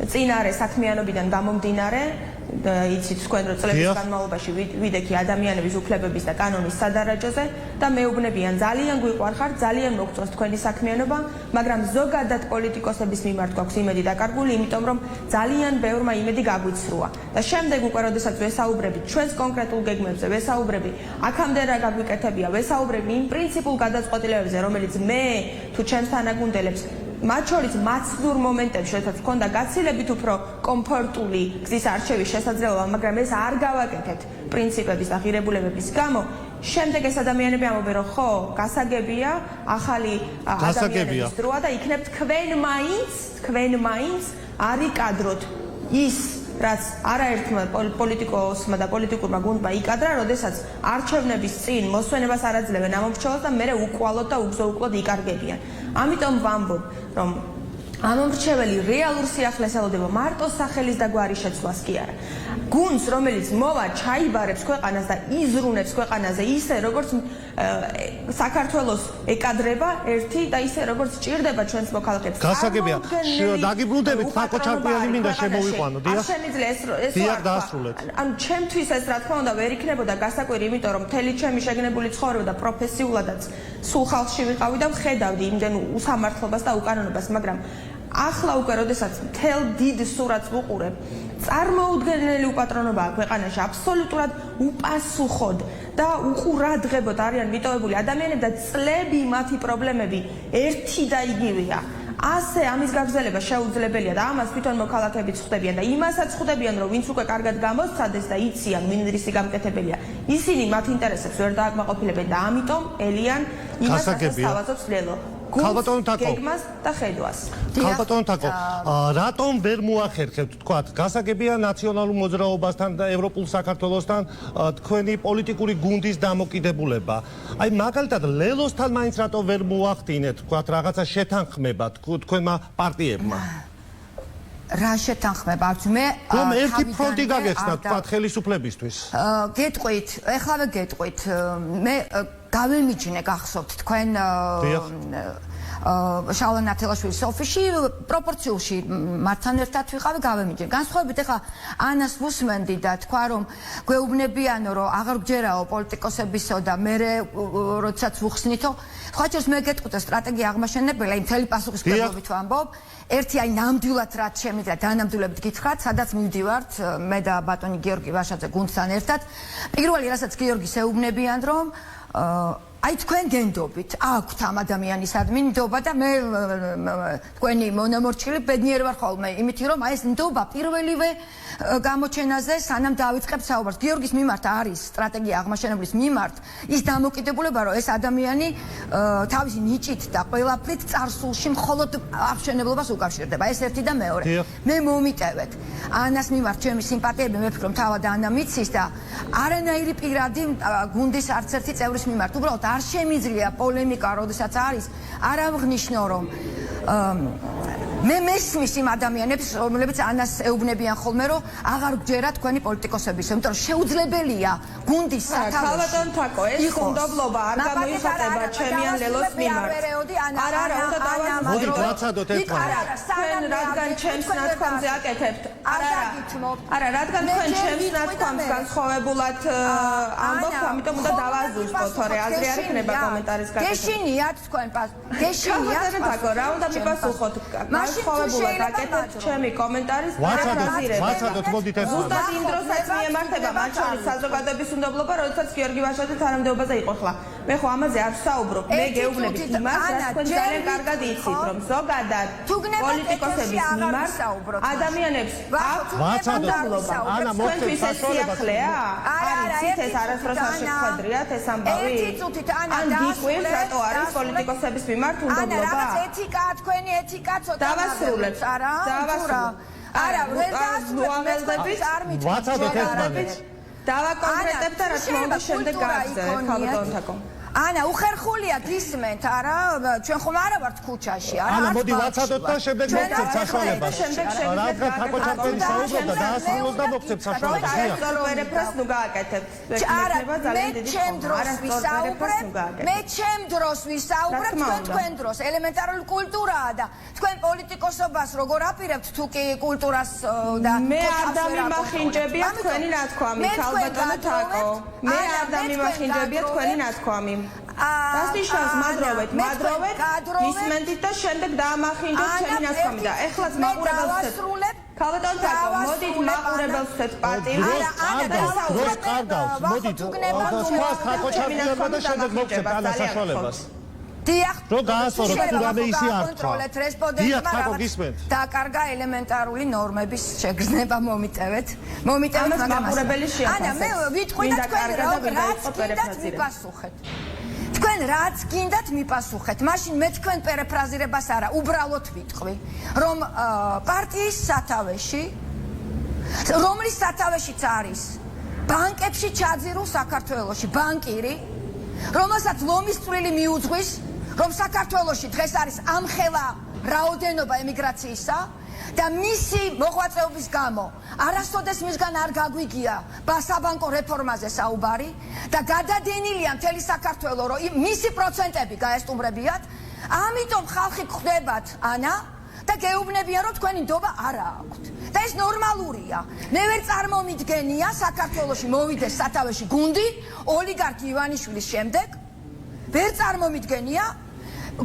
წინარე საქმიანობიდან გამომდინარე, იცით თქვენ, რომ წლების განმავლობაში ვიდექი ადამიანების უფლებების და კანონის სადარაჯოზე და მეუბნებიან ძალიან გვიყვარხართ, ძალიან მოგწონს თქვენი საქმიანობა, მაგრამ ზოგადად პოლიტიკოსების მიმართ გვაქვს იმედი დაკარგული, იმიტომ რომ ძალიან ბევრმა იმედი გაგვიცრუა. და შემდეგ უკვე როდესაც ვესაუბრებით ჩვენს კონკრეტულ გეგმებზე, ვესაუბრები აქამდე რა გაგვიკეთებია, ვესაუბრები იმ პრინციპულ გადაწყვეტილებებზე, რომელიც მე თუ ჩემს თანაგუნდელებს მათ შორის მაცდურ მომენტებში, როდესაც გქონდა გაცილებით უფრო კომფორტული გზის არჩევის შესაძლებლობა, მაგრამ ეს არ გავაკეთეთ პრინციპების და ღირებულებების გამო, შემდეგ ეს ადამიანები ამბობენ, რომ ხო, გასაგებია, ახალი ადამიანების დროა და იქნებ თქვენ მაინც არიკადროთ ის, რაც არაერთმა პოლიტიკოსმა და პოლიტიკურმა გუნდმა იკადრა, როდესაც არჩევნების წინ მოსვენებას არ აძლევენ ამ მომრჩეველს და მერე უკვალოდ და უგზო-უკლოდ იკარგებიან. ამიტომ ვამბობ, რომ ამომრჩეველი რეალურ სიახლეს ელოდება მარტო სახელის და გვარის შეცვლას კი არა. გუნდს, რომელიც მოვა ჩაიბარებს ქვეყანას და იზრუნებს ქვეყანაზე ისე, როგორც საქართველოს ეკადრება ერთი და ისე, როგორც ჭირდება ჩვენს მოქალაქეებს. გასაგებია, დაგიბრუნდებით, ფაკო ჩარკვიანი მინდა შემოვიყვანო, დიახ. დიახ, დაასრულეთ. ანუ ჩემთვის ეს რა თქმა უნდა ვერ იქნებოდა გასაკვირი, იმიტომ რომ მთელი ჩემი შეგნებული ცხოვრება და პროფესიულადაც სულ ხალხში ვიყავი და ვხედავდი იმდენ უსამართლობას და უკანონობას, მაგრამ ახლა უკვე როდესაც მთელ დიდ სურათს ვუყურებ, წარმოუდგენელი უპატრონობაა ქვეყანაში, აბსოლუტურად უპასუხოდ და უყურადღებოდ არიან მიტოვებული ადამიანები და წლები მათი პრობლემები ერთი და იგივეა. ასე ამის გაგრძელება შეუძლებელია და ამას თვითონ მოქალაქეებიც ხვდებიან და იმასაც ხვდებიან, რომ ვინც უკვე კარგად გამოსცადეს და იციან, ვინ რისი გამკეთებელია, ისინი მათ ინტერესებს ვერ დააკმაყოფილებენ და ამიტომ ელიან იმასაც თავაზობს ლელო. ქალბატონო თაკო, გეგმას და ხედვას. ქალბატონო თაკო, რატომ ვერ მოახერხებთ, თქვათ, გასაგებია ნაციონალურ მოძრაობასთან და ევროპულ საქართველოსთან თქვენი პოლიტიკური გუნდის დამოკიდებულება. აი მაგალითად ლელოსთან მაინც რატომ ვერ მოახდინეთ, თქვათ, რაღაცა შეთანხმება თქვენმა პარტიებმა? რა შეთანხმება აქვს მე რომ ერთი ფრონტი გაგეხსნათ თქვა ხელისუფლებისთვის გეტყვით ეხლავე გეტყვით მე გავემიჯნე გახსოვთ თქვენ შალვა ნათელაშვილის ოფისში პროპორციულში მართან ერთად ვიყავი გავემიჯნე განსხვავებით ეხლა ანას ვუსმენდი და თქვა რომ გვეუბნებიანო რომ აღარ გჯერაო პოლიტიკოსებისო და მე როდესაც ვუხსნითო სხვა ჯერს მე გეტყვით სტრატეგია აღმაშენებელა იმ მთელი პასუხისმგებლობით ვამბობ ერთი აი ნამდვილად რაც შემიძლია დანამდვილებით გითხრათ სადაც მივდივართ მე და ბატონი გიორგი ვაშაძე გუნდთან ერთად პირველი რასაც გიორგის ეუბნებიან რომ აი თქვენ გენდობით აქვთ ამ ადამიანისადმი ნდობა და მე თქვენი მონამორჩილი ბედნიერი ვარ ხოლმე იმითი რომ აი ეს ნდობა პირველივე გამოჩენაზე სანამ დავიწყებ საუბარს გიორგის მიმართ არის სტრატეგია აღმაშენებლის მიმართ ის დამოკიდებულება რომ ეს ადამიანი თავისი ნიჭით და ყველაფრით წარსულში მხოლოდ აღმშენებლობას უკავშირდება ეს ერთი და მეორე მე მომიტევეთ ანას მიმართ ჩემი სიმპათიები მე ვფიქრობ თავად ანა მიცის და არანაირი პირადი გუნდის არც ერთი წევრის მიმართ უბრალოდ არ შემიძლია პოლემიკა როდესაც არის არ აღნიშნო რომ მე მესმის იმ ადამიანებს რომლებიც ანას ეუბნებიან ხოლმე რომ აღარ გჯერა თქვენი პოლიტიკოსების იმიტომ რომ შეუძლებელია გუნდის სათავეში ქალბატონ თაკო ეს უნდობლობა არ გამოიხატება ჩემი ან ლელოს მიმართ არა უნდა მოდით ვაცადოთ ერთმანეთს თქვენ რადგან ჩემს ნათქვამზე აკეთებთ არა რადგან თქვენ ჩემს ნათქვამს განსხვავებულად ამბობთ ამიტომ უნდა დავაზუსტოთ თორე აზრი არ იქნება კომენტარის გაკეთება გეშინიათ თქვენ გეშინიათ თაკო რა უნდა მიპასუხოთ განსხვავებულად აკეთებთ ჩემი კომენტარის პარაფრაზირება ვაცადოთ მოდით ერთმანეთს ზუსტად იმ დროსაც მიემართება მათ შორის საზოგადოების უნდობლობა როდესაც გიორგი ვაშაძე თანამდებობაზე იყო ხლა მე ხო ამაზე არ ვსაუბრობ მე გეუბნებით იმას რაც თქვენ ძალიან კარგად იცით რომ ზოგადად პოლიტიკოსების მიმართ ადამიანებს ვაცადოთ ანა მოხდეთ საშუალება არის ეს არასდროს არ შეხვედრიათ ეს ამბავი ან გიყვირთ რატო არის პოლიტიკოსების მიმართ უნდობლობა ანა რაღაც ეთიკა თქვენი ეთიკა ცოტა დავასრულებთ არა არა ვერ დავასრულებთ ვაცადოთ ერთმანეთს დავაკონკრეტებთ და რა თქმა უნდა შემდეგ გააგზავნეთ ქალბატონ თაკო ანა უხერხულია გისმენთ არა ჩვენ ხომ არა ვართ ქუჩაში არა ანა მოდი ვაცადოთ და შემდეგ მოგცეთ საშუალებას რადგან თაკო ჩარკველი საუბრობდა დაასრულოს და მოგცეთ საშუალებას ერეფრას ნუ გააკეთებთ არა მე ჩემ დროს ვისაუბრებ თქვენ დროს ელემენტარული კულტურაა და თქვენ პოლიტიკოსობას როგორ აპირებთ თუ კი კულტურას და მე არ დამიმახინჯებია თქვენი ნათქვამი ქალბატონო თაკო მე არ დამიმახინჯებია თქვენი ნათქვამი დასნიშნავს მადროვეთ ისმენდით და შემდეგ დაამახინჯოთ ჩემი ნათქვამი და ეხლაც მაყურებელს ვცეთ ქალბატონ თაკო მოდით მაყურებელს ვცეთ პატივი დროს კარგავს მოდით სხვა თაკო ჩარკვიება და შემდეგ მოგცეთ ანა საშუალებას დიახ რო გაასწოროთ თუ რამე ისი არ თქვა დიახ თაკო გისმენთ დაკარგა ელემენტარული ნორმების შეგრძნება მომიტევეთ მაგრამ მაყურებელი შეაფასებს ანა მე ვიტყვი და თქვენ რაც გინდათ მიპასუხეთ თქვენ რაც გინდათ მიპასუხეთ მაშინ მე თქვენ პერეფრაზირებას არა უბრალოდ ვიტყვი რომ პარტიის სათავეში რომლის სათავეშიც არის ბანკებში ჩაძირულ საქართველოში ბანკირი რომელსაც ლომის წვლილი მიუძღვის რომ საქართველოში დღეს არის ამხელა რაოდენობა ემიგრაციისა და მისი მოღვაწეობის გამო არასოდეს მისგან არ გაგვიგია საბანკო რეფორმაზე საუბარი და გადადენილია მთელი საქართველო რომ მისი პროცენტები გაესტუმრებიათ ამიტომ ხალხი გხვდებათ ანა და გეუბნებიან რომ თქვენი ნდობა არ აქვთ და ეს ნორმალურია მე ვერ წარმომიდგენია საქართველოში მოვიდეს სათავეში გუნდი ოლიგარქი ივანიშვილის შემდეგ ვერ წარმომიდგენია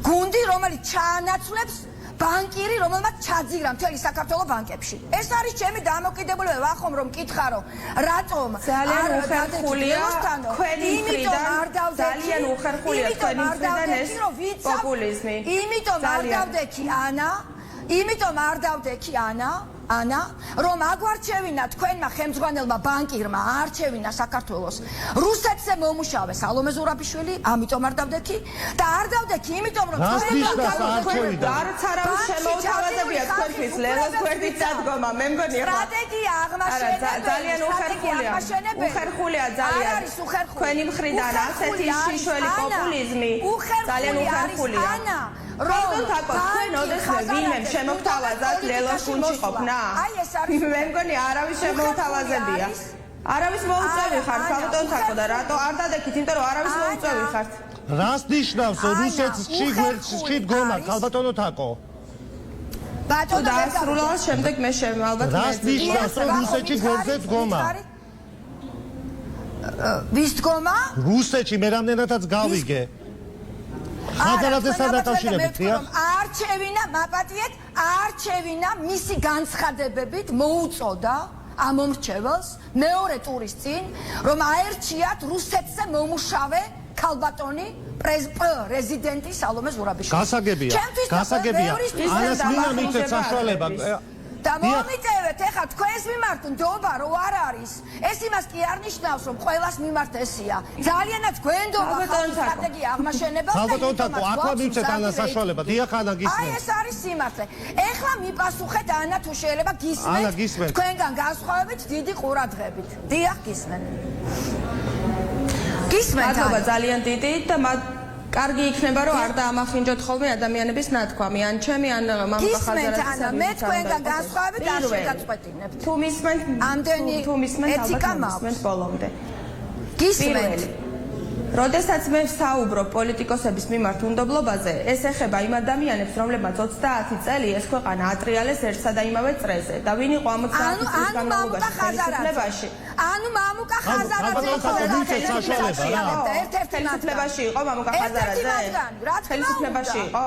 გუნდი რომელიც ჩაანაცვლებს ბანკირი რომელმაც ჩაძირა მთელი საქართველოს ბანკებში ეს არის ჩემი დამოკიდებულება ვახომ რომ მკითხარო რატომ ძალიან უხერხულია თქვენი მხრიდან ძალიან უხერხულია თქვენი მხრიდან ეს პოპულიზმი იმიტომ არ დავდექი ანა რომ აგვარჩევინა თქვენმა ხელმძღვანელმა ბანკირმა არჩევინა საქართველოს რუსეთზე მომუშავე სალომე ზურაბიშვილი ამიტომ არ დავდექი და არ დავდექი იმიტომ რომ არც არავის შემოუთავაზებია თქვენთვის ლელოს გვერდით დადგომა მე მგონი ახლა სტრატეგია აღმაშენებელი ძალიან უხერხულია ძალიან თქვენი მხრიდან ასეთი შიშველი პოპულიზმი ძალიან უხერხულია ანა რომ თქვენ ოდესმე ვინმე შემოგთავაზათ ლელოს გუნდში ყოფნა რა? აი ეს არის. მე მგონი არავის შემოუთავაზებია. არავის მოუწევი ხარ, ქალბატონ თაკო და რატო არ დადექით, იმიტომ რომ არავის მოუწევი ხართ. რას ნიშნავს რუსეთში გვერდში დგომა ქალბატონო თაკო? თუ დაასრულოს შემდეგ მე ალბათ რას ნიშნავს რუსეთში გვერდზე დგომა? ვის დგომა? რუსეთში მე რამდენადაც გავიგე. ხაზარაძესთან დაკავშირებით, რა? არჩევინა, მაპატიეთ, არჩევინა მისი განცხადებებით მოუწოდა ამომრჩეველს მეორე ტურის წინ, რომ აერჩიათ რუსეთზე მომუშავე ქალბატონი პრეზიდენტი სალომე ზურაბიშვილი. გასაგებია. ანას მინდა მიცეთ საშუალება. და მომიწევეთ ეხლა თქვენს მიმართ ნდობა რო არ არის. ეს იმას კი არ ნიშნავს რომ ყველას მიმართ ესია. ძალიანაც გვენდობა სტრატეგია აღმაშენება და ქალბატონ თაკო, ახლა მიცეთ ანას საშუალება. დიახ, ანა გისმენთ. აი ეს არის სიმართლე. ეხლა მიპასუხეთ ანა თუ შეიძლება გისმენთ. ანა გისმენთ. თქვენგან განსხვავებით დიდი ყურადღებით. დიახ, გისმენთ. გისმენთ. მადლობა ძალიან დიდი და კარგი იქნება რომ არ დაამახინჯოთ ხოლმე ადამიანების ნათქვამი ან ჩემი ან მამუკა ხაზარაძის მე თქვენგან განსხვავებით არ შეგაწყვეტინებთ. თუ მისმენთ ამდენი ეთიკა მაქვს ბოლომდე. გისმენთ. როდესაც მე ვსაუბრობ პოლიტიკოსების მიმართ უნდობლობაზე, ეს ეხება იმ ადამიანებს, რომლებმაც 20 წელი ეს ქვეყანა ატრიალეს ერთსა და იმავე წრეზე და ვინ იყო 60 წლის განმავლობაში ხელისუფლებაში. ანუ მამუკა ხაზარაძე იყო ხელისუფლებაში იყო მამუკა ხაზარაძე. ხელისუფლებაში იყო?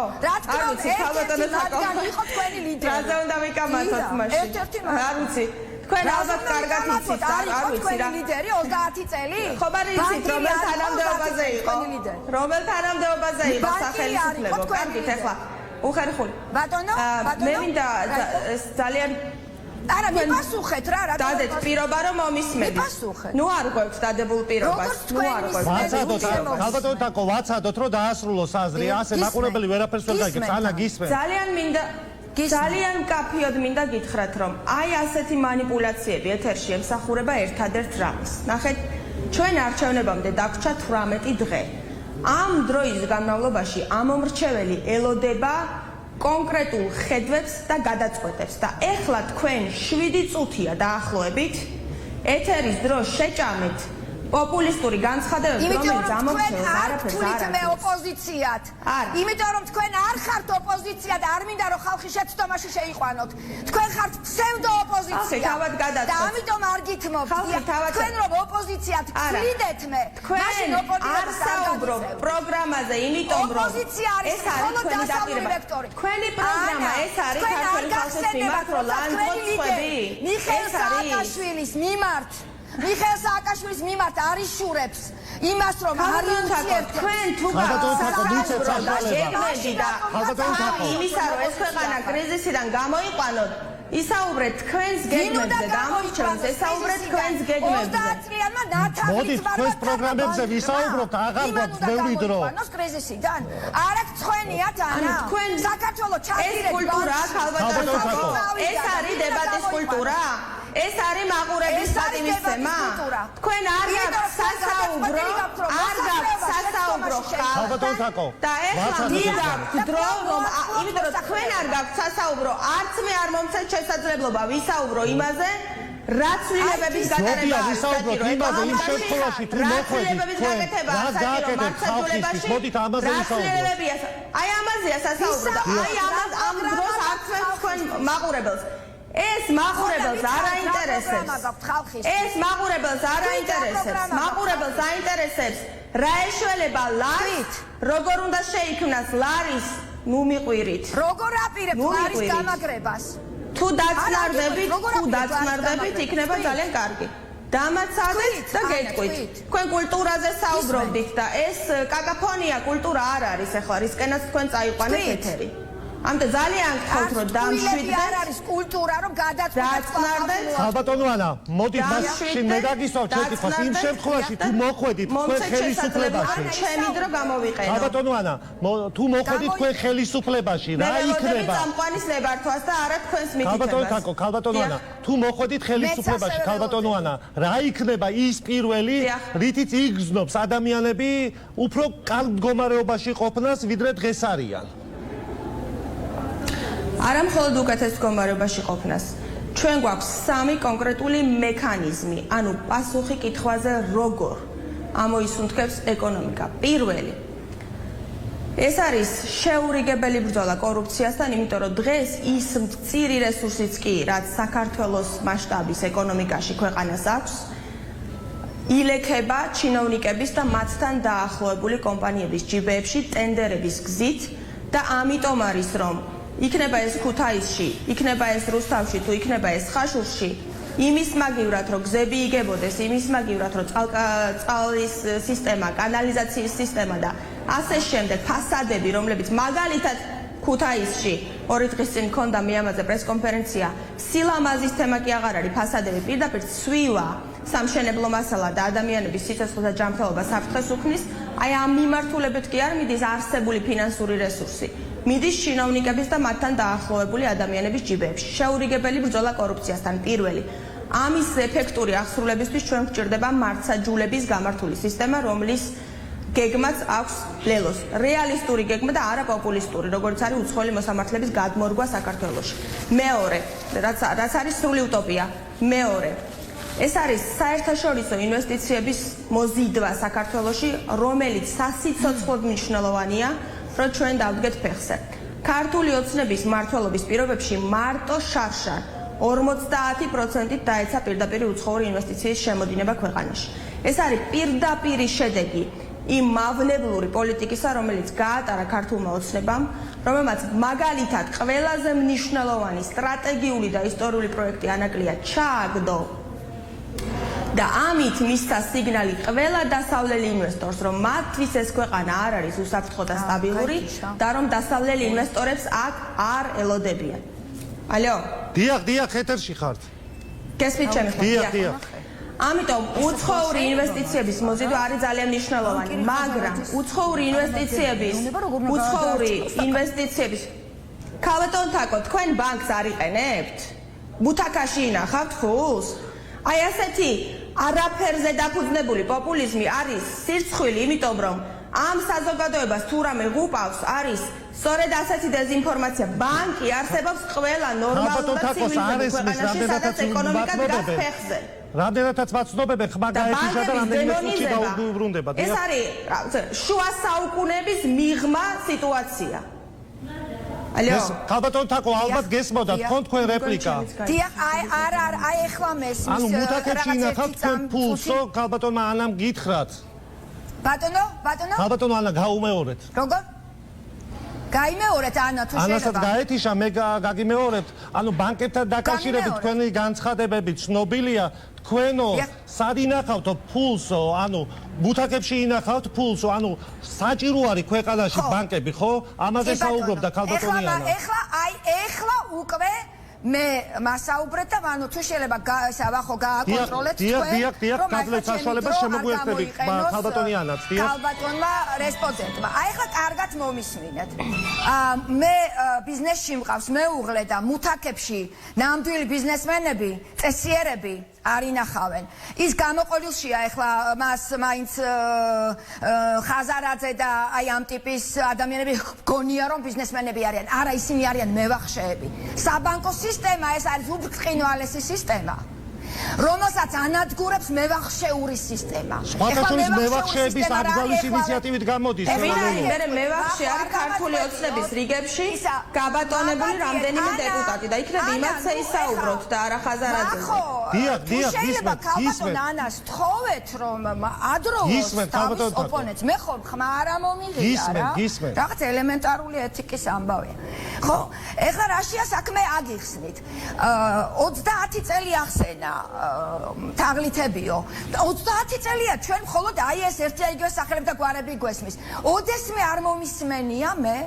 არ ვიცი, ქალბატონო თაკო იყო თქვენი ლიდერი. რა უნდა ვიკამათოთ მაშინ? არ ვიცი. თქვენ ალბათ კარგად იცით, არ ვიცი რა. ლიდერი 30 წელი? ხო, მაგრამ იცით რომელ თანამდებობაზე იყო? რომელ თანამდებობაზე იყო სახელმწიფო? კარგით, ეხლა უხერხული. ბატონო, მე მინდა ძალიან არა, მიპასუხეთ რა, რა. დადეთ პირობა რომ მომისმენთ. მიპასუხეთ. ნუ არ გვაქვს დადებულ პირობას. ნუ არ გვაქვს. ვაცადოთ, ქალბატონ თაკო, ვაცადოთ რომ დაასრულოს აზრი, ასე მაყურებელი ვერაფერს ვერ გაიგებს. ანა გისმენთ. ძალიან მინდა ძალიან კაფიოდ მინდა გითხრათ რომ აი ასეთი манипуляციები ეთერში ემსახურება ერთადერთ რამს. ნახეთ, ჩვენ არჩევნებამდე დაგვრჩა 18 დღე. ამ დროის განმავლობაში ამომრჩეველი ელოდება კონკრეტულ ხედვებს და გადაწყვეტებს და ეხლა თქვენ 7 წუთია დაახლოებით ეთერის დროს შეჭამეთ პოპულისტური განცხადებები, რომელიც ამომრჩეველს არაფერს არ მე ოპოზიციად. იმიტომ რომ თქვენ არ ხართ ოპოზიცია და არ მინდა რომ ხალხი შეცდომაში შეიყვანოთ. თქვენ ხართ ფსევდო ოპოზიცია. და ამიტომ არ გითმობთ. თქვენ რომ ოპოზიციად გვლიდეთ მე. მაშინ არ საუბრობ პროგრამაზე, იმიტომ რომ ეს არის თქვენი დაპირება. თქვენი პროგრამა ეს არის ქართული ხალხის მიმართ რომ ლანძღოწყვები. მიხეილ სააკაშვილის მიმართ მიხეილ სააკაშვილის მიმართ არიშურებს იმას რომ არიუციერთ თქვენ თუ იმისა რომ ეს ქვეყანა კრიზისიდან გამოიყვანოთ ისაუბრეთ თქვენს გეგმებზე და ამორჩევს ესაუბრეთ თქვენს გეგმებზე. 30 წლიანმა ნათანის მოდით თქვენს პროგრამებზე ვისაუბროთ, აღარ გვაქვს ბევრი დრო. კრიზისიდან არა თქვენიათ ანა. თქვენ საქართველოს ჩადირეთ. ეს კულტურა ქალბატონო თაკო. ეს არის დებატის კულტურა. ეს არის მაყურებლის პატივისცემა. თქვენ არ გაქვთ სასაუბრო, არ გაქვთ სასაუბრო ხალხთან და ეხლა მიგაქვთ დრო რომ იმიტომ რომ თქვენ არ გაქვთ სასაუბრო, არც მე არ მომცეთ შესაძლებლობა ვისაუბრო იმაზე, რაც ცვლილებების გატარება არის ვისაუბროთ იმაზე იმ შემთხვევაში თუ მოხდით რას გააკეთებთ ხალხისთვის, მოდით ამაზე ვისაუბროთ. აი ამაზეა სასაუბრო და აი ამ დროს არც მე თქვენ მაყურებელს ეს მაყურებელს არ აინტერესებს. ეს მაყურებელს არ აინტერესებს. მაყურებელს აინტერესებს რა ეშველება ლარით, როგორ უნდა შეიქმნას ლარის ნუ მიყვირით. როგორ აპირებთ ლარის გამაგრებას? თუ დაწნარდებით, იქნება ძალიან კარგი. დამაცადეთ და გეტყვით. თქვენ კულტურაზე საუბრობდით და ეს კაკაფონია კულტურა არ არის ახლა რისკენაც თქვენ წაიყვანეთ ეთერი. ამიტომ ძალიან გქონთ რომ დამშვიდდეთ. არ არის კულტურა რომ გადაწყვეტეთ. ქალბატონო ანა, მოდით მაშინ მე გაგისვავთ შეკითხვას იმ შემთხვევაში თუ მოხვედით თქვენ ხელისუფლებაში. ჩემი დრო გამოვიყენო. ქალბატონო ანა, თუ მოხვედით თქვენ ხელისუფლებაში, რა იქნება? მე წამყვანის ნებართვას და არა თქვენს მითითებას. ქალბატონო თაკო, ქალბატონო ანა, თუ მოხვედით ხელისუფლებაში, ქალბატონო ანა, რა იქნება ის პირველი, რითიც იგრძნობს ადამიანები უფრო კარგ მდგომარეობაში ყოფნას, ვიდრე დღეს არიან? არა მხოლოდ უკეთეს მდგომარეობაში ყოფნას. ჩვენ გვაქვს 3 კონკრეტული მექანიზმი, ანუ პასუხი კითხვაზე როგორ ამოისუნთქებს ეკონომიკა. პირველი ეს არის შეურიგებელი ბრძოლა კორუფციასთან, იმიტომ რომ დღეს ის მწირი რესურსიც კი, რაც საქართველოს მასშტაბის ეკონომიკაში ქვეყანას აქვს, ილექება ჩინოვნიკების და მათთან დაახლოებული კომპანიების ჯიბეებში ტენდერების გზით და ამიტომ არის რომ იქნება ეს ქუთაისში, იქნება ეს რუსთავში თუ იქნება ეს ხაშურში, იმის მაგივრად რომ გზები იგებოდეს, იმის მაგივრად რომ წყლის სისტემა, კანალიზაციის სისტემა და ასე შემდეგ ფასადები, რომლებიც მაგალითად ქუთაისში 2 დღის წინ მქონდა მე ამაზე პრესკონფერენცია, სილამაზის თემა კი აღარ არის, ფასადები პირდაპირ ცვივა, სამშენებლო მასალა და ადამიანების სიცოცხლეს და ჯანმრთელობას საფრთხეს უქმნის, აი ამ მიმართულებით კი არ მიდის არსებული ფინანსური რესურსი. მიდის ჩინოვნიკების და მათთან დაახლოებული ადამიანების ჯიბეებში. შეურიგებელი ბრძოლა კორუფციასთან პირველი. ამის ეფექტური აღსრულებისთვის ჩვენ გვჭირდება მართსაჯულების გამართული სისტემა, რომლის გეგმაც აქვს ლელოს. რეალისტური გეგმა და არა პოპულისტური, როგორც არის უცხოელი მოსამართლების გადმორგვა საქართველოში. მეორე, რაც არის სრული უტოპია. მეორე, ეს არის საერთაშორისო ინვესტიციების მოზიდვა საქართველოში, რომელიც სასიცოცხლოდ მნიშვნელოვანია, რომ ჩვენ დავდგეთ ფეხზე. ქართული ოცნების მმართველობის პირობებში მარტო შარშან 50%-ით დაეცა პირდაპირ უცხოური ინვესტიციის შემოდინება ქვეყანაში. ეს არის პირდაპირი შედეგი იმ მავნებლური პოლიტიკისა, რომელიც გაატარა ქართულმა ოცნებამ, რომელმაც მაგალითად ყველაზე მნიშვნელოვანი სტრატეგიული და ისტორიული პროექტი ანაკლია ჩააგდო და ამით მისცა სიგნალი ყველა დასავლელი ინვესტორს, რომ მათთვის ეს ქვეყანა არ არის უსაფრთხო და სტაბილური და რომ დასავლელი ინვესტორებს აქ არ ელოდებიან. ალო? დიახ, ეთერში ხართ. გესმით ჩემი ხმა? დიახ. ამიტომ უცხოური ინვესტიციების მოზიდვა არის ძალიან მნიშვნელოვანი, მაგრამ უცხოური ინვესტიციების ქალბატონ თაკო, თქვენ ბანკს არ იყენებთ? ბუთაკაში ინახავთ ფულს? აი ასეთი არაფერზე დაფუძნებული პოპულიზმი არის სირცხვილი, იმიტომ რომ ამ საზოგადოებას თუ რამე ღუპავს არის სწორედ ასეთი დეზინფორმაცია. ბანკი არსებობს ყველა ნორმალურ და ცივილიზებულ ქვეყანაში, სადაც ეკონომიკა დგას ფეხზე. რამდენადაც ვაცნობებენ ხმა გაეთიშა და რამდენიმე წუთში დაუბრუნდება. ეს არის შუა საუკუნეების მიღმა სიტუაცია. ალო? ქალბატონ თაკო, ალბათ გესმოდა თქვენ რეპლიკა. დიახ, აი ეხლა მესმის. ანუ მუთაკებში ინახავთ თქვენ ფულსო, ქალბატონმა ანამ გითხრათ. ბატონო? ქალბატონო ანა გაუმეორეთ. როგორ? გაიმეორეთ ანა თუ შეიძლება. ანასაც გაეთიშა, მე გაგიმეორებთ. ანუ ბანკებთან დაკავშირებით თქვენი განცხადებები ცნობილია. თქვენო სად ინახავთ ფულსო, ანუ ბუთაკებში ინახავთ ფულსო, ანუ საჭირო არის ქვეყანაში ბანკები, ხო? ამაზე საუბრობდა ქალბატონი ანა. ეხლა უკვე მე მასაუბრეთ და ანუ თუ შეიძლება ვახო გააკონტროლეთ თქვენ. დიახ, კაბლეთ საშუალებას შემოგვიერთები ქალბატონი ანაც, დიახ. ქალბატონმა რესპონდენტმა. აი ეხლა კარგად მომისმინეთ. მე ბიზნესში მყავს მეუღლე და მუთაკებში ნამდვილი ბიზნესმენები, წესიერები არ ინახავენ. ის გამოყოლილშია ეხლა მას მაინც ხაზარაძე და აი ამ ტიპის ადამიანები გონია რომ ბიზნესმენები არიან. არა, ისინი არიან მევახშეები. საბანკო სისტემა ეს არის უბრწყინვალესი სისტემა, რომელსაც ანადგურებს მევახშეური სისტემა. სხვათაშორის მევახშეების აკრძალვის ინიციატივით გამოდის. მე მევახშე არის ქართული ოცნების რიგებში გაბატონებული რამდენიმე დეპუტატი და იქნებ იმათზე ისაუბროთ და არა ხაზარაძეზე. დიახ, გისმენთ. ქალბატონ ანას თხოვეთ რომ ადროოს თავის ოპონენტს მე ხო ხმა არ მომიღია რა. რაღაც ელემენტარული ეთიკის ამბავია. ხო, ეხლა რაშია საქმე აგიხსნით. 30 წელი ახსენა თაღლითებიო. 30 წელია ჩვენ მხოლოდ აი ეს ერთი აიგივე სახელები და გვარები გვესმის. ოდესმე არ მომისმენია მე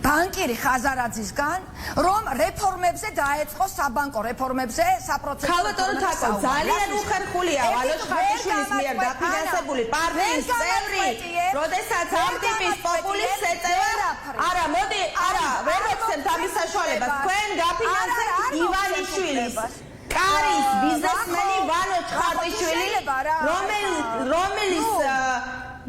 ბანკირი ხაზარაძისგან, რომ რეფორმებზე დაეწყო საბანკო რეფორმებზე საპროცესო. ქალბატონ თაკო, ძალიან უხერხულია ვალოს ხარკიშვილის მიერ დაფინანსებული პარტიის წევრი, როდესაც ამ ტიპის პოპულისტს ეწევა. არა, მოდი, არა, ვერ ვეცემთ ამის საშუალებას. თქვენ გაფინანსებთ ივანიშვილის კარის ბიზნესმენი ვალო ხარკიშვილი, რომელიც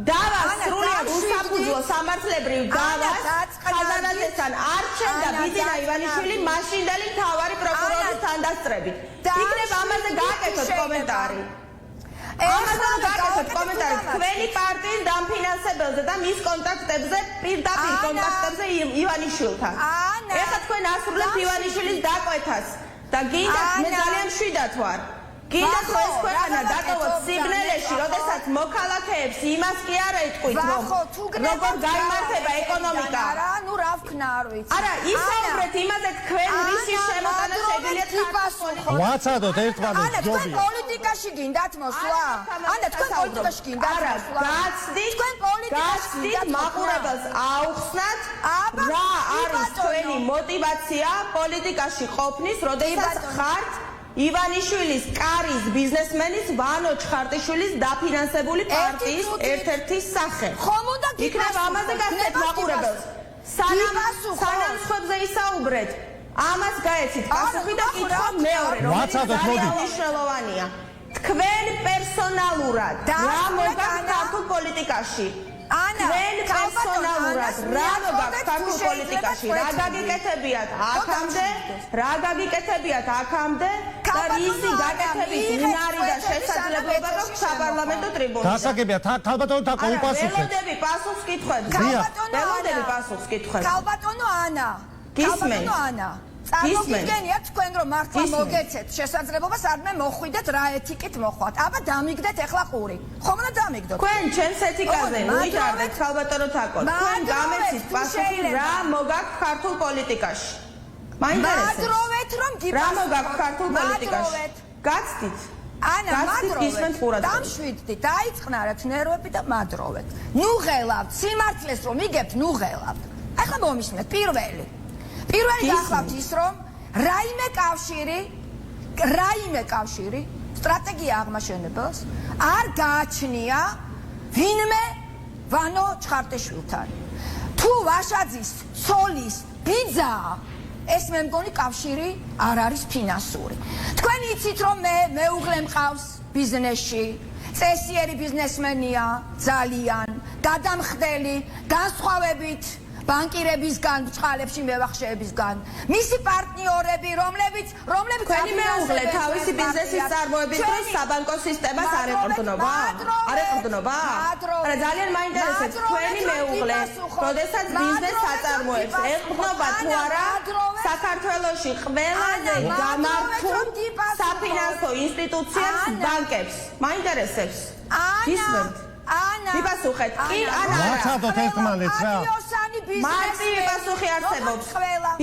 დავა სრულად უსაფუძვლო სამართლებრივ დავას ხაზანაძესთან არჩევდა ბიძინა ივანიშვილი მაშინდელი მთავარი პროკურორის თანდასწრებით. იქნება ამაზე გააკეთოთ კომენტარი. ამაზე გააკეთოთ კომენტარი თქვენი პარტიის დამფინანსებელზე და მის კონტაქტებზე, პირდაპირ კონტაქტებზე ივანიშვილთან. ეხლა თქვენ ასრულებთ ივანიშვილის დაკვეთას და გინდათ მე ძალიან მშვიდად ვარ. გინდათ რომ ეს ქვეყანა დატოვოთ სიბნელეში, როდესაც მოქალაქეებს იმას კი არ ეთქვით, რომ როგორ გაიმართება ეკონომიკა. ნუ რა ვქნა არ ვიცი. არა, ისაუბრეთ იმაზე თქვენ რისი შემოტანა შეგიძლიათ გიპასუხოთ. ვაცადოთ ერთმანეთს თქვენ ჯობია. პოლიტიკაში გინდათ მოსვლა? თქვენ პოლიტიკაში გინდათ მოსვლა? გაცდით, თქვენ პოლიტიკაში გაცდით მაყურებელს აუხსნათ, რა არის თქვენი мотиваცია პოლიტიკაში ყოფნის, როდესაც ხართ ივანიშვილის კარის ბიზნესმენის ვანო ჩხარტიშვილის დაფინანსებული პარტიის ერთ-ერთი სახე. ხომ უნდა იქნება ამაზე გასცეთ მაყურებელს. სანამ სხვებზე ისაუბრეთ, ამას გაეცით პასუხი და კითხვა მეორე, რომელიც ძალიან მნიშვნელოვანია. თქვენ პერსონალურად რა მოგაქვთ ქართულ პოლიტიკაში? თქვენ პერსონალურად რა მოგაქვთ ქართულ პოლიტიკაში? რა გაგიკეთებიათ აქამდე? რა გაგიკეთებიათ აქამდე? და რისი გაკეთების უნარი და შესაძლებლობა გაქვთ საპარლამენტო ტრიბუნაზე? გასაგებია, ქალბატონო თაკო უპასუხეთ. ველოდები პასუხს კითხვებზე. ველოდები პასუხს კითხვებზე. ქალბატონო ანა. გისმენთ? ქალბატონო ანა. წარმოგიდგენიათ თქვენ რომ მართლა მოგეცეთ შესაძლებლობას არ მე მოხვიდეთ რა ეთიკით მოხვათ. აბა დამიგდეთ ეხლა ყური. ხომ უნდა დამიგდოთ? თქვენ ჩემს ეთიკაზე ვიჭარდეთ ქალბატონო თაკო. თქვენ გამეცით პასუხი რა მოგაქვთ ქართულ პოლიტიკაში? მადროვეთ რომ გიპასუხოთ. რა მოგაქვთ ქართულ პოლიტიკაში? გაცდით. ანა მადროვეთ. დამშვიდდით, დაიწყნარეთ ნერვები და მადროვეთ. ნუ ღელავთ, სიმართლეს რომ იგებთ, ნუ ღელავთ. ახლა მომისმენთ პირველი გახლავთ ის რომ რაიმე კავშირი სტრატეგია აღმაშენებელს არ გააჩნია ვინმე ვანო ჩხარტიშვილთან. თუ ვაშაძის ცოლის ბიძა ეს მე მგონი კავშირი არ არის ფინანსური. თქვენ იცით რომ მე მეუღლე მყავს ბიზნესში, წესიერი ბიზნესმენია, ძალიან გადამხდელი, განსხვავებით ბანკირებისგან, ბჭყალებში მევახშეებისგან. მისი პარტნიორები, რომლებიც თქვენი მეუღლე თავისი ბიზნესის წარმოების დროს საბანკო სისტემას არ ეყრდნობა? არ ეყრდნობა? არა, ძალიან მაინტერესებს თქვენი მეუღლე, როდესაც ბიზნესს აწარმოებს, ეყრდნობა თუ არა საქართველოში ყველაზე გამართულ საფინანსო ინსტიტუციებს, ბანკებს? მაინტერესებს? გისმენთ? მიპასუხეთ. კი, არა. ვაცადოთ ერთმანეთს რა. მარტივი პასუხი არსებობს.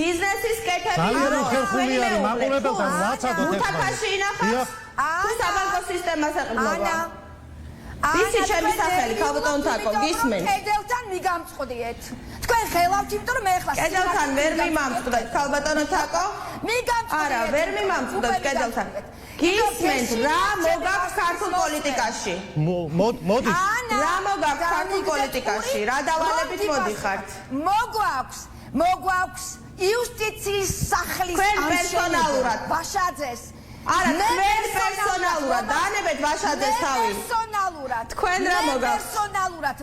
ბიზნესის კეთების ძალიან ხერხული არის მაყურებელთან, ვაცადოთ ერთმანეთს. მუთაკაში ინახავს? თუ საბანკო სისტემას ეყრდნობა? ვისი ჩემი სახელი ქალბატონო თაკო, გისმენთ? კედელთან მიგამწყდიეთ. თქვენ ხელავთ, იმიტომ რომ მე ახლა კედელთან ვერ მიმამწყდეთ ქალბატონო თაკო? მიგამწყდიეთ. არა, ვერ მიმამწყდეთ კედელთან. გისმენთ რა მოგაქვთ ქართულ პოლიტიკაში? მოდი. რა მოგაქვთ ქართულ პოლიტიკაში? რა დავალებით მოდიხართ? მოგვაქვს იუსტიციის სახლის პერსონალურად ვაშაძეს. არა, თქვენ პერსონალურად დაანებეთ ვაშაძეს თავი. პერსონალურად. თქვენ რა მოგაქვთ? პერსონალურად.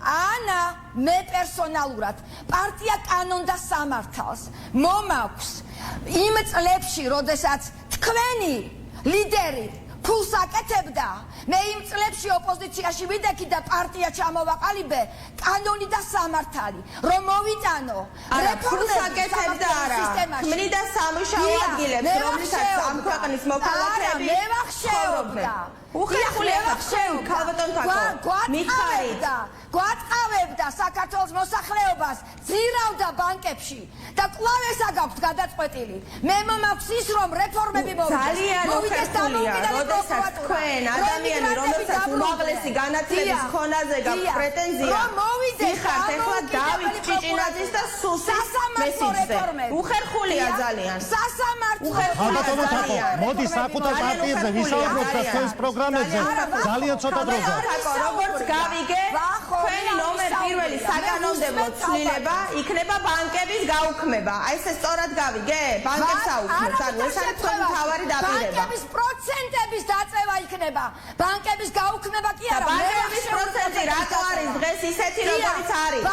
ანა, მე პერსონალურად პარტია კანონდა სამართალს მომაქვს იმ წლებში, როდესაც თქვენი ლიდერი ფულს აკეთებდა, მე იმ წლებში ოპოზიციაში ვიდექი და პარტია ჩამოვაყალიბე კანონი და სამართალი, რომ მოვიტანო რეფორმებს აკეთებდა არა, ქმნიდა სამუშაო ადგილებს, რომლითაც ამ ქვეყნის მოქალაქეები მევახშეობდა. უხერხული ახშეობდა ქალბატონო თაკო. მითხარით. გვატყავებდა საქართველოს მოსახლეობას, ძირავდა ბანკებში და კვლავ ესა გაქვთ გადაწყვეტილი. მე მომაქვს ის რომ რეფორმები მოვიდეს. ძალიან უხერხულია, როდესაც თქვენ ადამიანი, რომელსაც უმაღლესი განათლების ხონაზე გაქვთ პრეტენზია, ვიხართ ეხლა დავით ჭიჭინაძის და სუსის მესიჯზე. უხერხულია ძალიან. ქალბატონო თაკო, მოდი საკუთარ პარტიებზე ვისაუბროთ და თქვენს პროგრამებზე ძალიან ცოტა დრო გაქვს. როგორც გავიგე, თქვენი ნომერ პირველი საკანონმდებლო ცვლილება იქნება ბანკების გაუქმება. აი ეს სწორად გავიგე? ბანკებს აუქმებს. ანუ ეს არის თქვენი მთავარი დაპირება. ბანკების პროცენტების დაწევა იქნება. ბანკების გაუქმება კი არა. ბანკების პროცენტი რატო არის დღეს ისეთი, როგორც არის?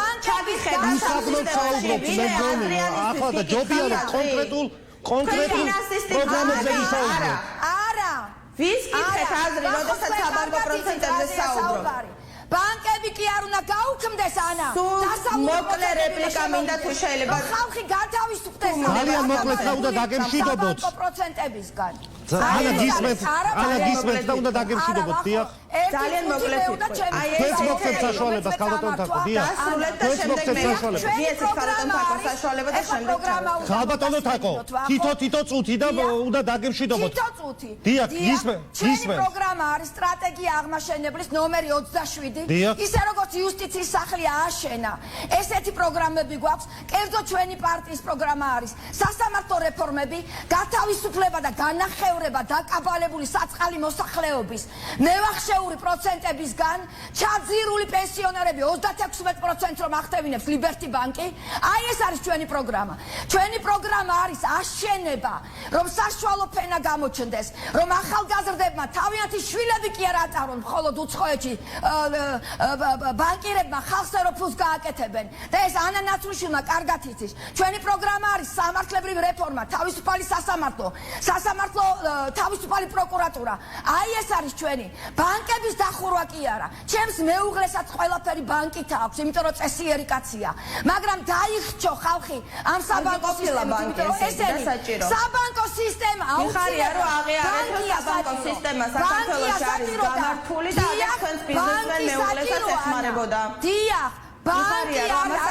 უსაბნოდ საუბრობთ მე მგონი ახლა და ჯობია რომ კონკრეტულ პროგრამებზე ვისაუბროთ. არა. ვის კითხეთ აზრი, როდესაც საბანკო პროცენტებზე საუბრობთ? ბანკები კი არ უნდა გაუქმდეს ანა. მოკლე რეპლიკა მინდა თუ შეიძლება. ხალხი გათავისუფლდეს. ძალიან მოკლედ და უნდა დაგემშვიდობოთ. საბანკო პროცენტებისგან. ანა გისმენთ და უნდა დაგემშვიდობოთ. დიახ. ძალიან მოკლედ ეს მოგცემ საშუალებას ქალბატონ თაკო. დიახ. და შემდეგ მე ვიეცეთ ქალბატონ თაკო საშუალება და შემდეგ ქალბატონო თაკო. თითო წუთი და უნდა დაგემშვიდობოთ. თითო წუთი. დიახ, გისმენთ. პროგრამა არის სტრატეგია აღმაშენებლის ნომერი 27. ისე როგორც იუსტიციის სახლი ააშენა. ესეთი პროგრამები გვაქვს. კერძო ჩვენი პარტიის პროგრამა არის სასამართლო რეფორმები, გათავისუფლება და განახევრება დაკაბალებული საწყალი მოსახლეობის მევახშეული პროცენტებისგან, ჩაძირული პენსიონერები 36% რომ ახდევინებს ლიბერტი ბანკი. აი ეს არის ჩვენი პროგრამა. ჩვენი პროგრამა არის აშენება, რომ საშუალო ფენა გამოჩნდეს, რომ ახალგაზრდებმა თავიანთი შვილები კი არ ატარონ, მხოლოდ უცხოეთში ბანკირებმა ხალხს ეროფულს გააკეთებენ და ეს ანა ნაცვლიშვილმა კარგად იცის. ჩვენი პროგრამა არის სამართლებრივი რეფორმა, თავისუფალი სასამართლო, თავისუფალი პროკურატურა. აი ეს არის ჩვენი. ბანკების დახურვა კი არა. ჩემს მეუღლესაც ყველაფერი ბანკით აქვს, იმიტომ რომ წესიერი კაცია. მაგრამ დაიხჩო ხალხი ამ საბანკო სისტემით, ესენი საბანკო სისტემა ხარია რომ აღიარეთ რომ საბანკო სისტემა საქართველოში არის გამართული და ამას თქვენს ბიზნესმენ მეუღლესაც ეხმარებოდა. დიახ, ბანკი არავით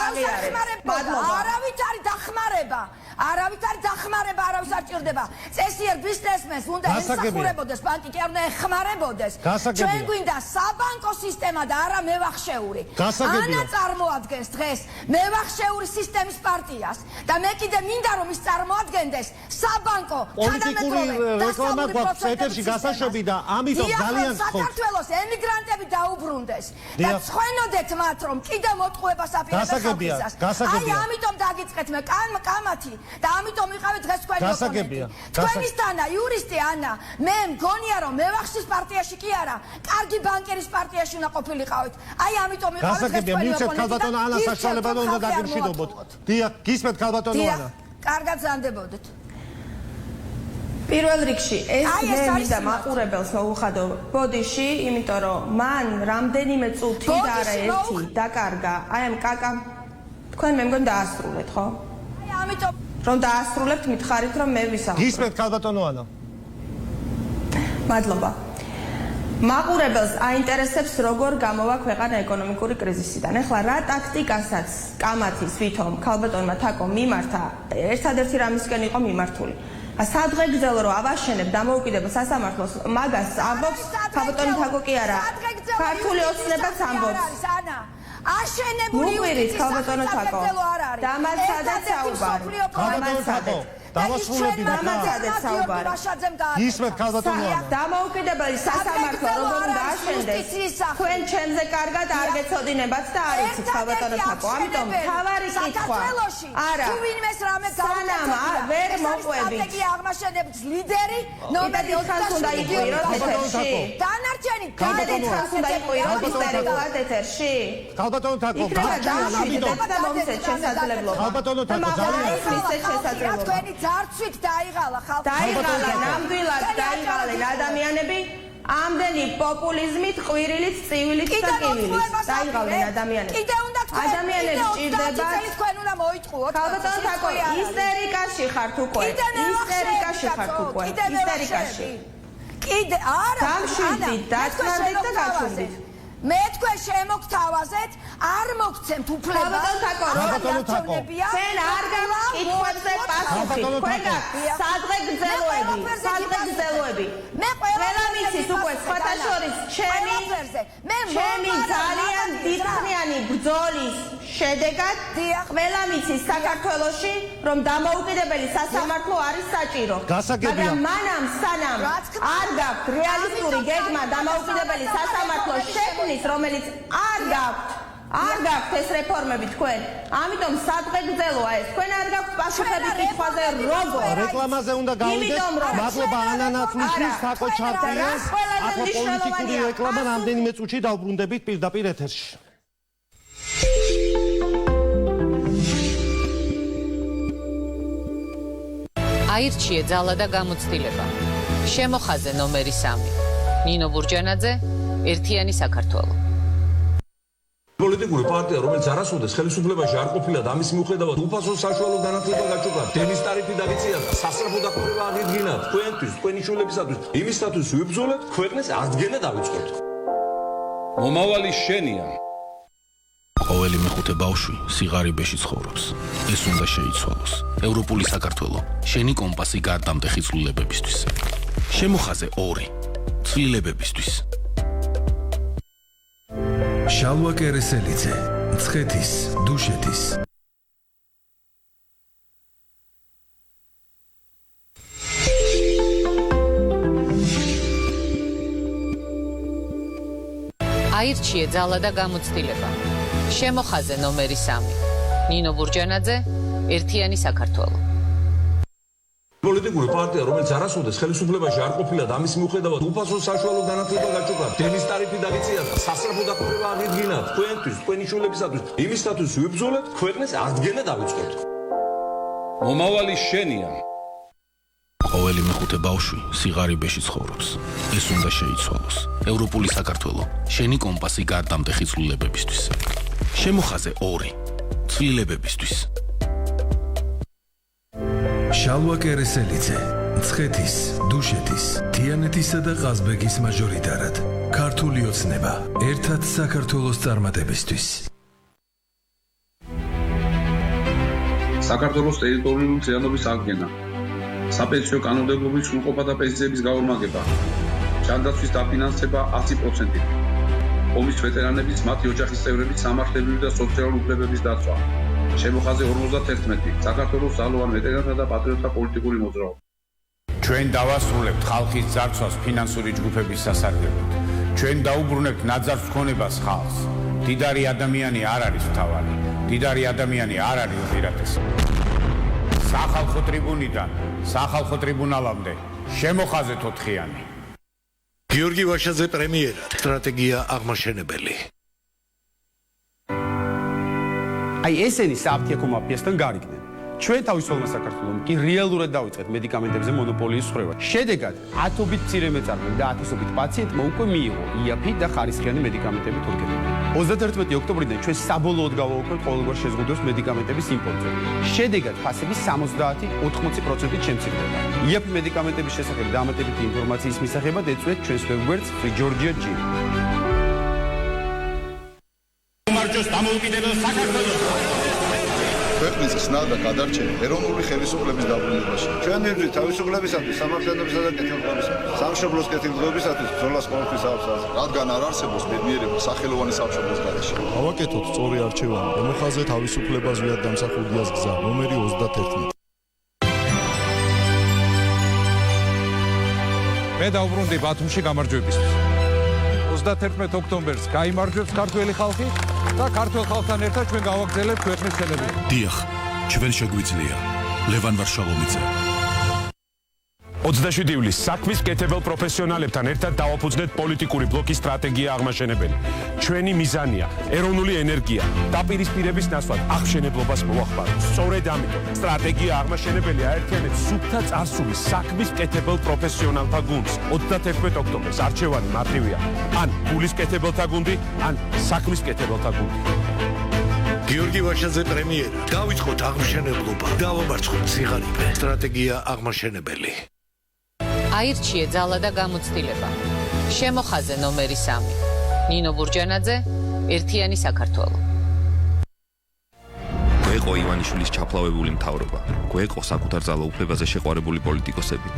არის დახმარება. არავით არ დახმარება, არავის არ ჭირდება. წესიერ ბიზნესმენს უნდა ემსახურებოდეს ბანკი, კი არ უნდა ეხმარებოდეს. ჩვენ გვინდა საბანკო სისტემა და არა მევახშეული. ანა წარმოადგენს დღეს მევახშეული სისტემის პარტიას და მე კიდე მინდა რომ ის წარმოადგენდეს საბანკო პოლიტიკური რეკლამა გვაქვს ეთერში გასაშვები და ამიტომ ძალიან გხოთ. საქართველოს ემიგრანტები დაუბრუნდეს და ცხენოდეთ მათ რომ კიდე მოტყუებას აპირებენ ხალხისას. აი ამიტომ დაგიწყეთ მე კამათი და ამიტომ ვიყავით დღეს თქვენი ოპონენტი. თქვენისთანა იურისტი ანა, მე მგონია რომ მევახშის პარტიაში კი არა, კარგი ბანკერის პარტიაში უნდა ყოფილიყავით. აი ამიტომ ვიყავით დღეს თქვენი ოპონენტი. ქალბატონო ანა საშუალება უნდა დაგემშვიდობოთ. დიახ, გისმენთ ქალბატონო ანა. კარგად ზანდებოდეთ. პირველ რიგში ეს მე მინდა მაყურებელს მოუხადო ბოდიში, იმიტომ რომ მან რამდენიმე წუთი და არა ერთი დაკარგა. აი ამ კაკა თქვენ მე მგონი დაასრულეთ, ხო? აი ამიტომ რომ დაასრულებთ მითხარით რომ მე ვისაუბრე. გისმენთ ქალბატონო ანა. მადლობა. მაყურებელს აინტერესებს როგორ გამოვა ქვეყანა ეკონომიკური კრიზისიდან. ეხლა რა ტაქტიკასაც კამათის ვითომ ქალბატონმა თაკო მიმართა, ერთადერთი რამისკენ იყო მიმართული. სადღეგრძელო რომ ავაშენებ დამოუკიდებელ სასამართლოს, მაგას ამბობს ქალბატონი თაკო კი არა. ქართული ოცნებაც ამბობს. აშენებული უყურით ქალბატონო თაკო. დამაცადეთ საუბარი. დამაცადეთ. დავასრულები და დამაცადეთ საუბარი. გისმენთ ქალბატონო ანა. დამოუკიდებელი სასამართლო როგორ უნდა აშენდეს, თქვენ ჩემზე კარგად არ გეცოდინებათ და არ იცით ქალბატონო თაკო. ამიტომ თავარი კითხვა. არა. თუ ვინმეს რამე სანამ ვერ მოყვებით. სტრატეგია აღმაშენების ლიდერი ნომერი 27 უნდა იყვიროთ ეთერში. დანარჩენი გადაიწყოს უნდა იყვიროთ ისტორიულად ეთერში. ქალბატონო თაკო, ამიტომ და მომცეთ შესაძლებლობა. ქალბატონო თაკო, ძალიან მისცეთ შესაძლებლობა. თქვენი ძარცვით დაიღალა ხალხი. დაიღალა ნამდვილად დაიღალენ ადამიანები ამდენი პოპულიზმით, ყვირილით, წივილით და კივილით. დაიღალენ ადამიანები. კიდე უნდა თქვენ ადამიანებს ჭირდება თქვენ უნდა მოიტყუოთ. ქალბატონო თაკო, ისტერიკაში ხართ უკვე. ისტერიკაში ხართ უკვე. ისტერიკაში. კიდე არა. გამშვიდით, დაწყანდით და გაჩვენდით. მე თქვენ შემოგთავაზეთ, არ მოგცემთ უფლებას. ქალბატონო თაკო, თქვენ არ გაქვთ კითხვებზე პასუხი. თქვენ სადღეგრძელოები. მე ყველა მიცის უკვე სხვათა შორის ჩემი ძალიან დიდხნიანი ბრძოლის შედეგად ყველა მიცის საქართველოში რომ დამოუკიდებელი სასამართლო არის საჭირო. მაგრამ მანამ სანამ არ გაქვთ რეალისტური გეგმა დამოუკიდებელი სასამართლოს შექმნის, რომელიც არ გაქვთ ეს რეფორმები თქვენ. ამიტომ სადღეგრძელოა ეს. თქვენ არ გაქვთ პასუხები კითხვაზე როგორ. რეკლამაზე უნდა გავიდეთ. მადლობა ანა ნაცვლიშვილს, თაკო ჩარკვიას. ახლა პოლიტიკური რეკლამა რამდენიმე წუთში დავბრუნდებით პირდაპირ ეთერში. აირჩიე ძალა და გამოცდილება. შემოხაზე ნომერი 3. ნინო ბურჯანაძე, ერთიანი საქართველო. პოლიტიკური პარტია, რომელიც არასოდეს ხელისუფლებაში არ ყოფილა და ამის მიუხედავად უფასო საშუალო განათლება გაჩუქა, დენის ტარიფი დაგიწია და სასწრაფო დაკვირვება აღიდგინათ თქვენთვის, თქვენი შვილებისათვის, იმისათვის ვიბრძოლეთ, ქვეყნის აღდგენა დავიწყოთ. მომავალი შენია. ყოველი მეხუთე ბავშვი სიღარიბეში ცხოვრობს. ეს უნდა შეიცვალოს. ევროპული საქართველო, შენი კომპასი გარდამტეხი ცვლილებებისთვის. შემოხაზე 2. ცვლილებებისთვის. შალვა კერესელიძე, მცხეთის, დუშეთის. აირჩიე ძალა და გამოცდილება. შემოხაზე ნომერი 3. ნინო ბურჯანაძე, ერთიანი საქართველო. პოლიტიკური პარტია, რომელიც არასოდეს ხელისუფლებაში არ ყოფილა და ამის მიუხედავად უფასო საშუალო განათლება გაჩუქა, დენის ტარიფი დაგიწია და სასწრაფო დაკვირვება აღიდგინათ თქვენთვის, თქვენი შვილებისათვის, იმისათვის ვიბრძოლეთ, ქვეყნის აღდგენა დავიწყოთ. მომავალი შენია. ყოველი მეხუთე ბავშვი სიღარიბეში ცხოვრობს. ეს უნდა შეიცვალოს. ევროპული საქართველო, შენი კომპასი გარდამტეხი ცვლილებებისთვის. შემოხაზე 2. ცვლილებებისთვის. შალვა კერესელიძე, მცხეთის, დუშეთის, თიანეთისა და ყაზბეგის მაჟორიტარად. ქართული ოცნება, ერთად საქართველოს წარმატებისთვის. საქართველოს ტერიტორიული ძალების აღდგენა. საპენსიო კანონმდებლობის სრულყოფა და პენსიების გაორმაგება. ჯანდაცვის დაფინანსება 100%. ომის ვეტერანების, მათი ოჯახის წევრების სამართლებრივი და სოციალური უფლებების დაცვა. შემოხაზე 51. საქართველოს ძალოვან ვეტერანთა და პატრიოტთა პოლიტიკური მოძრაობა. ჩვენ დავასრულებთ ხალხის ძარცვას ფინანსური ჯგუფების სასარგებლოდ. ჩვენ დაუბრუნებთ ნაძარს ქონებას ხალხს. დიდარი ადამიანი არ არის მთავარი. დიდარი ადამიანი არ არის უპირატესი. სახალხო ტრიბუნიდან სახალხო ტრიბუნალამდე შემოხაზეთ 4-იანი. გიორგი ვაშაძე პრემიერად, სტრატეგია აღმაშენებელი. აი ესენი საფთიაქო მაფიასთან გარიგდნენ. ჩვენ თავისუფალმა საქართველომ კი რეალურად დავიწყეთ მედიკამენტებზე მონოპოლიის ხრევა. შედეგად 10-ობით მცირე მეწარმემ და 1000-ობით პაციენტმა უკვე მიიღო იაფი და ხარისხიანი მედიკამენტები თურქეთიდან. 31 ოქტომბრიდან ჩვენ საბოლოოდ გავაუქმებთ ყოველგვარ შეზღუდვებს მედიკამენტების იმპორტზე. შედეგად ფასები 70-80%-ით შემცირდება. იაფი მედიკამენტების შესახებ დამატებითი ინფორმაციის მისაღებად ეწვეთ ჩვენს ვებგვერდს Free Georgia G. მარჯოს დამოუკიდებელ საქართველოს. ქვეყნის ხსნა და გადარჩენა ეროვნული ხელისუფლების დაბრუნებაში. ჩვენ ვიბრძვით თავისუფლებისათვის, სამართლებისა და კეთილდღეობისათვის, სამშობლოს კეთილდღეობისათვის ბრძოლას ყოველთვის აღწევს. რადგან არ არსებობს ბედნიერება სახელოვანი სამშობლოს გარეშე. გავაკეთოთ სწორი არჩევანი. დემოხაზე თავისუფლებას ვიად დამსახურდიას გზა ნომერი 31. მე დავბრუნდი ბათუმში გამარჯვებისთვის. 31 ოქტომბერს გაიმარჯვებს ქართველი ხალხი და ქართველ ხალხთან ერთად ჩვენ გავაგრძელებთ ქვეყნის შენებები. დიახ, ჩვენ შეგვიძლია. ლევან ვარშავომიძე. 27 ივლისს საქმის მკეთებელ პროფესიონალებთან ერთად დავაფუძნეთ პოლიტიკური ბლოკის სტრატეგია აღმაშენებელი. ჩვენი მიზანია ეროვნული ენერგია, დაპირისპირების ნაცვლად აღმშენებლობას მოახმაროთ. სწორედ ამიტომ სტრატეგია აღმაშენებელი აერთიანებს სუფთა წარსულის საქმის მკეთებელ პროფესიონალთა გუნდს. 31 ოქტომბერს არჩევანი მარტივია: ან გულის მკეთებელთა გუნდი, ან საქმის მკეთებელთა გუნდი. გიორგი ვაშაძე პრემიერად. დავიწყოთ აღმშენებლობა, დავამარცხოთ სიღარიბე. სტრატეგია აღმაშენებელი. აირჩიე ძალა და გამოცდილება. შემოხაზე ნომერი 3. ნინო ბურჯანაძე, ერთიანი საქართველო. გვეყო ივანიშვილის ჩაფლავებული მთავრობა, გვეყო საკუთარ ძალაუფლებაზე შეყვარებული პოლიტიკოსები.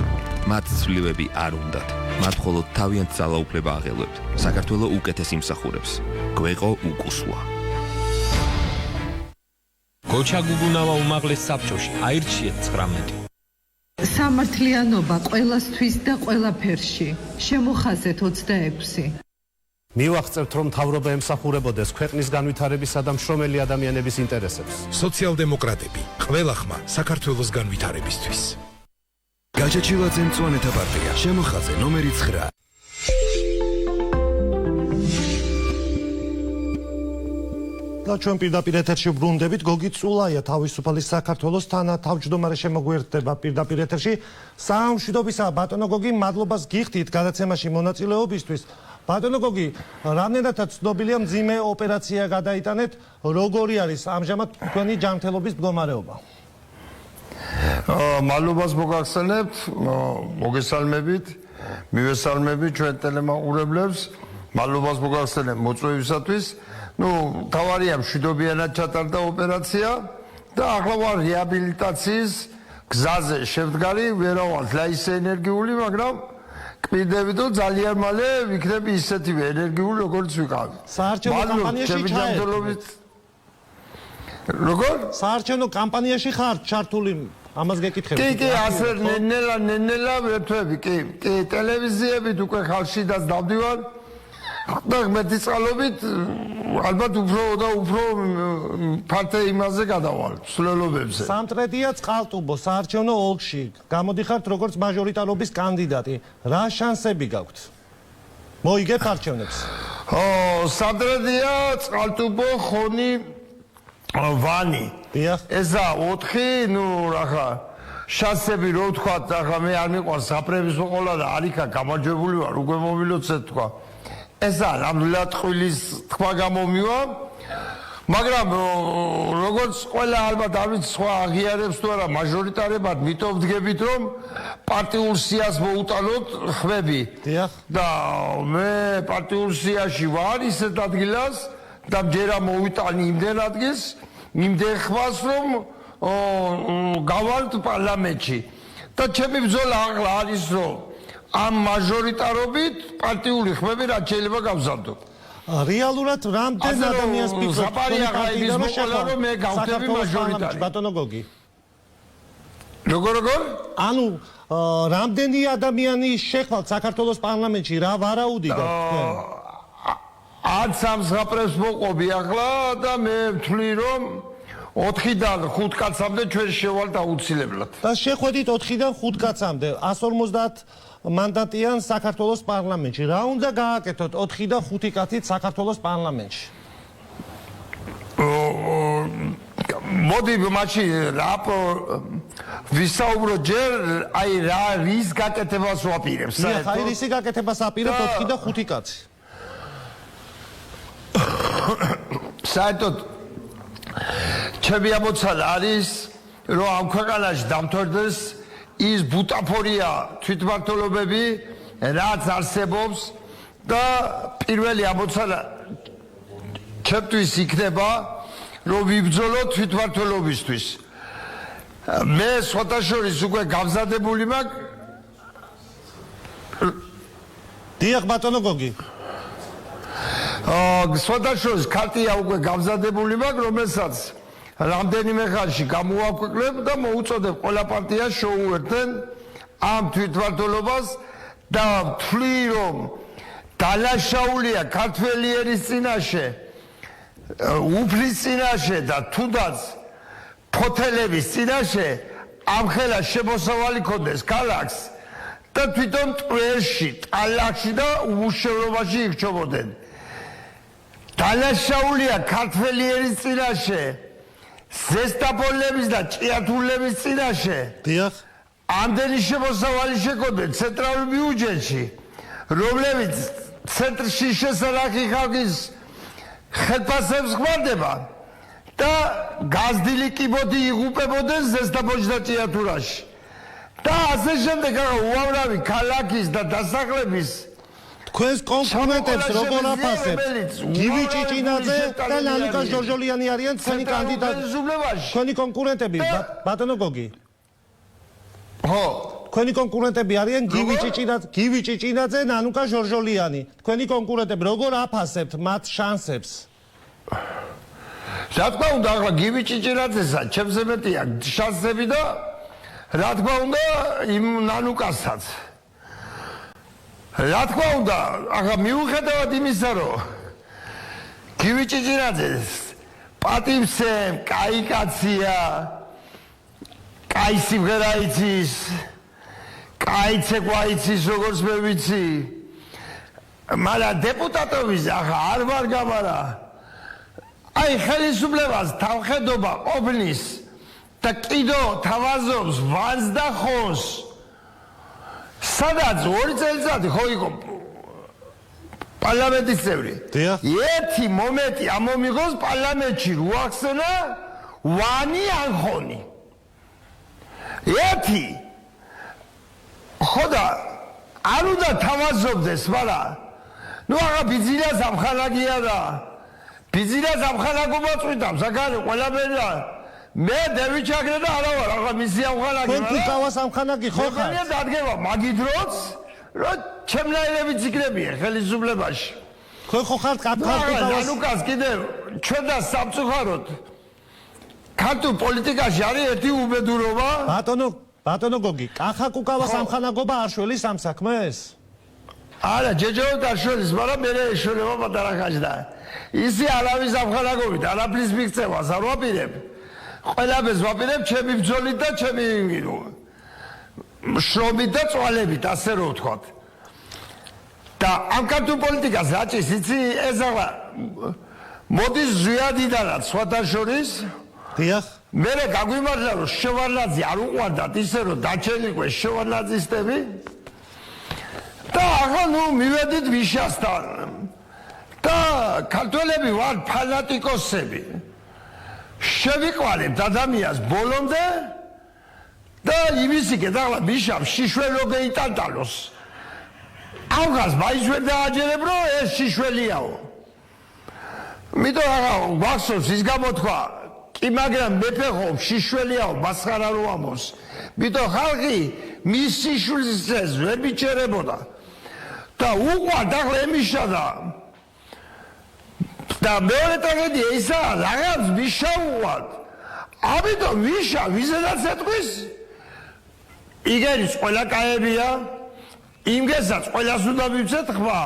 მათ ცვლილებები არ უნდათ, მათ მხოლოდ თავიანთ ძალაუფლება აღელვებთ. საქართველო უკეთეს იმსახურებს. გვეყო უკუსვა. გოჩა გუგუნავა უმაღლეს საბჭოში, აირჩიეთ 19. სამართლიანობა ყველასთვის და ყველაფერში. შემოხაზეთ 26. მივახცევთ, რომ მთავრობა ემსახურებოდეს ქვეყნის განვითარებისა და მშრომელი ადამიანების ინტერესებს. სოციალ-დემოკრატები, ყველა ხმა საქართველოს განვითარებისთვის. გაჩეჩილაძე მწვანეთა პარტია, შემოხაზე ნომერი 9. და ჩვენ პირდაპირ ეთერში ვბრუნდებით. გოგი წულაია თავისუფალი საქართველოს თანათავმჯდომარე შემოგვიერთდება პირდაპირ ეთერში. სამშვიდობისა ბატონო გოგი, მადლობას გიხდით გადაცემაში მონაწილეობისთვის. ბატონო გოგი, რამდენადაც ცნობილია მძიმე ოპერაცია გადაიტანეთ, როგორი არის ამჟამად თქვენი ჯანმრთელობის მდგომარეობა? მადლობას მოგახსენებთ, მოგესალმებით, მივესალმებით ჩვენ ტელემაყურებლებს. მადლობას მოგახსენებთ მოწვევისათვის. თავარია მშვიდობიანად ჩატარდა ოპერაცია და ახლა ვარ რეაბილიტაციის გზაზე შევდგარი, ვერავარ ლაისე ენერგიული, მაგრამ კპიდები და ძალიან მალე ვიქნები ისეთივე ენერგიული, როგორც ვიყავი. საარჩევნო კამპანიაში ჩაერთვით. როგორ? საარჩევნო კამპანიაში ხარ ჩართული? ამას გეკითხები. კი, ასე ნელა ვერთვები, კი, ტელევიზიებით უკვე ხალხშიდაც დავდივარ. და ღმერთის წყალობით ალბათ უფრო ფართე იმაზე გადავალ ცვლილობებზე. სამტრედია წყალტუბო საარჩევნო ოლქში გამოდიხართ როგორც მაჟორიტარობის კანდიდატი. რა შანსები გაქვთ? მოიგებთ არჩევნებს? სამტრედია წყალტუბო ხონი ვანი. ესა 4, რახა შანსები რო ვთქვათ, ახლა მე არ მიყვარს საპრების მოყოლა და არიქა გამარჯვებული ვარ, უკვე მომილოცეთ თქვა. ესა ნამდვილად ყვილის თქვა გამომივა, მაგრამ როგორც ყველა ალბათ არ ვიცი სხვა აღიარებს თუ არა მაჟორიტარებად, მიტომ ვდგებით რომ პარტიულ სიას მოუტანოთ ხმები. და მე პარტიულ სიაში ვარ ისეთ ადგილას და მჯერა მოვიტანი იმდენ ადგილს, იმდენ ხმას რომ გავალთ პარლამენტში. და ჩემი ბრძოლა ახლა არის რომ ამ მაჟორიტარობით პარტიული ხმები რაც შეიძლება გავზარდო. რეალურად რამდენ ადამიანს ფიქრობთ, რომ მე გავხდები მაჟორიტარი? ბატონო გოგი. როგორ? ანუ რამდენი ადამიანი შეხვალთ საქართველოს პარლამენტში, რა ვარაუდი გაქვთ თქვენ? 10 ზღაპრებს მოყვობი ახლა და მე ვთვლი რომ 4-დან 5 კაცამდე ჩვენ შევალთ აუცილებლად. და შეხვედით 4-დან 5 კაცამდე 150 მანდატიან საქართველოს პარლამენტში. რა უნდა გააკეთოთ 4 და 5 კაცით საქართველოს პარლამენტში? მოდი მაშინ ვისაუბრო ჯერ აი რა რის გაკეთებას ვაპირებ. აი რისი გაკეთებას აპირებთ 4 და 5 კაცი? საერთოდ ჩემი ამოცანა არის რომ ამ ქვეყანაში დამთავრდეს ის ბუტაფორია თვითმმართველობები რაც არსებობს და პირველი ამოცანა ჩემთვის იქნება რომ ვიბრძოლოთ თვითმმართველობისთვის. მე სხვათაშორის უკვე გამზადებული მაქვს. დიახ ბატონო გოგი. სხვათაშორის ქარტია უკვე გამზადებული მაქვს, რომელსაც რამდენიმე ხანში გამოვაქვეყნებ და მოუწოდებ ყველა პარტიას შეუერთდნენ ამ თვითმმართველობას და ვთვლი რომ დანაშაულია ქართველი ერის წინაშე, უფლის წინაშე და თუნდაც ფოთელების წინაშე ამხელა შემოსავალი ქონდეს ქალაქს და თვითონ ტყეში, ტალახში და უშევრობაში იქჩობოდნენ. დანაშაულია ქართველი ერის წინაშე, ზესტაფონების და ჭიათურლების წინაშე. დიახ. ამდენი შემოსავალი შეგონდნენ ცენტრალურ ბიუჯეტში, რომლებიც ცენტრში შესანახი ხალხის ხელფასებს ხმარდება და გაზრდილი კიბოთი იღუპებოდნენ ზესტაფონში და ჭიათურაში. და ასე შემდეგ უამრავი ქალაქის და დასახლების თქვენს კონკურენტებს როგორ აფასებთ? გივი ჭიჭინაძე და ნანუკა ჟორჟოლიანი არიან თქვენი კანდიდატები. თქვენი კონკურენტები ბატონო გოგი. ხო. თქვენი კონკურენტები არიან გივი ჭიჭინაძე, ნანუკა ჟორჟოლიანი. თქვენი კონკურენტები როგორ აფასებთ მათ შანსებს? რა თქმა უნდა, ახლა გივი ჭიჭინაძესა ჩემზე მეტია შანსები და რა თქმა უნდა იმ ნანუკასაც. რა თქმა უნდა, ახლა მიუხედავად იმისა, რომ გივი ჭიჭინაძეს პატივცემ, კაი კაცია, კაი სიმღერა იცის, კაი ცეკვა იცის, როგორც მე ვიცი. მაგრამ დეპუტატობის ახლა არ ვარ გამარა. აი ხელისუფლებას თავხედობა ყოფნის და კიდო თავაზობს ვანს და ხონს სადაც 2 წელიწადი ხო იყო პარლამენტის წევრი ერთი მომენტი ამომიღოს პარლამენტში რო ახსენა ვანი ან ხონი ერთი ხოდა არ უნდა თავაზობდეს მაგრამ ნუ აღა ბიძილას ამხანაგია და ბიძილას ამხანაგობა წვითავს საკარი ყველაფერი მე დევიჩაგრე და არა ვარ აღა მისი ამხანაგი თქვენ კუკავას ამხანაგი ხო ხარ მე დადგება მაგ დროც რომ ჩემნაირები ციკლებია ხელისუფლებაში თქვენ ხო ხართ კუკავას ნუკას კიდევ ჩვენ და სამწუხაროდ ქართულ პოლიტიკაში არის ერთი უბედურობა ბატონო გოგი კახა კუკავას ამხანაგობა არ შველის ამ საქმეს არა ჯეჯეოთ არ შველის მაგრამ მე შველება პატარა ხაჭდა ისი არავის ამხანაგობით არაფრის მიღწევას არ ვაპირებ ყველაფერს ვაპირებ ჩემი ბრძოლით და ჩემი შრომით და წვალებით ასე რომ ვთქვათ და ამ ქართულ პოლიტიკას რაჭის იცი ეს აღა მოდის ზვიადიდანაც სხვათა შორის დიახ მე გაგვიმართლა რომ შევარლაძე არ უყვარდათ ისე რომ დაჩენიყვე შევარლაძისტები და ახლა ნუ მივედით ვიშასთან და ქართველები ვარ ფანატიკოსები შევიყვანებთ ადამიანს ბოლომდე და იმისი კეთახლა მიშამ შიშველი გეიტანტალოს აღას მაინც ვერ დააჯერებ რომ ეს შიშველიაო მითო აღა ვახსოვს ის გამოთქვა კი მაგრამ მეფე ხომ შიშველიაო მასხარა რო ამოს მითო ხალხი მის შიშველს ვერ მიჩერებოდა და უყვართ ახლა ემიშა და მეორე ტრაგედია ისაა რაღაც ვიშა უყვართ ამიტომ ვიშა ვიზედაც ეთქვის იგერის ყველა კაებია იმგესაც ყველას უნდა მივცეთ ხმა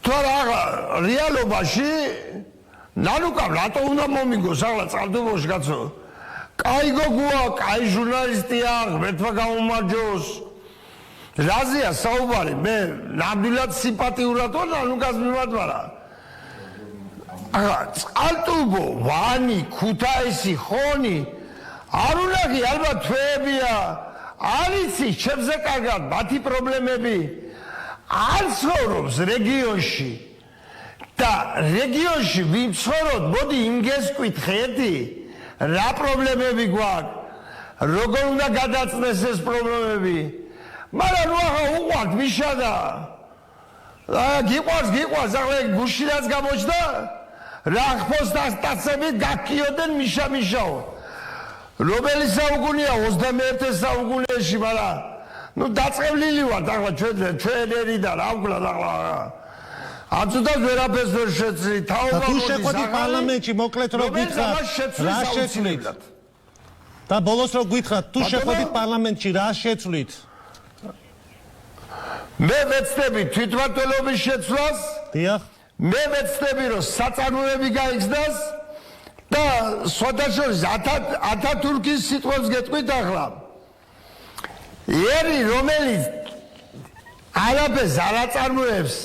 თორე აღა რეალობაში ნანუკამ რატო უნდა მომიგოს ახლა წყალდუბოში კაცო კაი გოგოა კაი ჟურნალისტია ღმერთმა გამომარჯოს რაზეა საუბარი მე ნამდვილად სიმპათიურად ვარ ნანუკას მიმართ მაგრამ ახლა წყალტუბო ვანი ქუთაისი ხონი არ უნახი ალბათ თვეებია არიცი ჩემზე კარგად მათი პრობლემები არ ცხოვრობს რეგიონში და რეგიონში ვინ ცხოვრობ მოდი იმგეს კითხეთი რა პრობლემები გვაქვს როგორ უნდა გადაწყვეს ეს პრობლემები მაგრამ ნუ ახლა უყვართ მიშა და გიყვარს ახლა გუშინაც გამოჩნდა რა ხფოსტასტაცები გაქიოდენ მიშაო რომელი საუკუნეა 21 საუკუნეში მაგრამ ნუ დაწყევლილი ვართ ახლა ჩვენერი და რა ვქნათ ახლა აწუდა ვერაფერს ვერ შეცვლით თაობა თუ შეხვედით პარლამენტში მოკლედ რო გითხრათ რა შეცვლით და ბოლოს რო გითხრათ თუ შეხვედით პარლამენტში რა შეცვლით მე ვეცდები თვითმმართველობის შეცვლას დიახ მე ვეცდები რომ საწარმოები გაიგზნას და სხვადასხვა ათათურქის სიტყვებს გეტყვით ახლა ერი რომელიც არაფერს არ აწარმოებს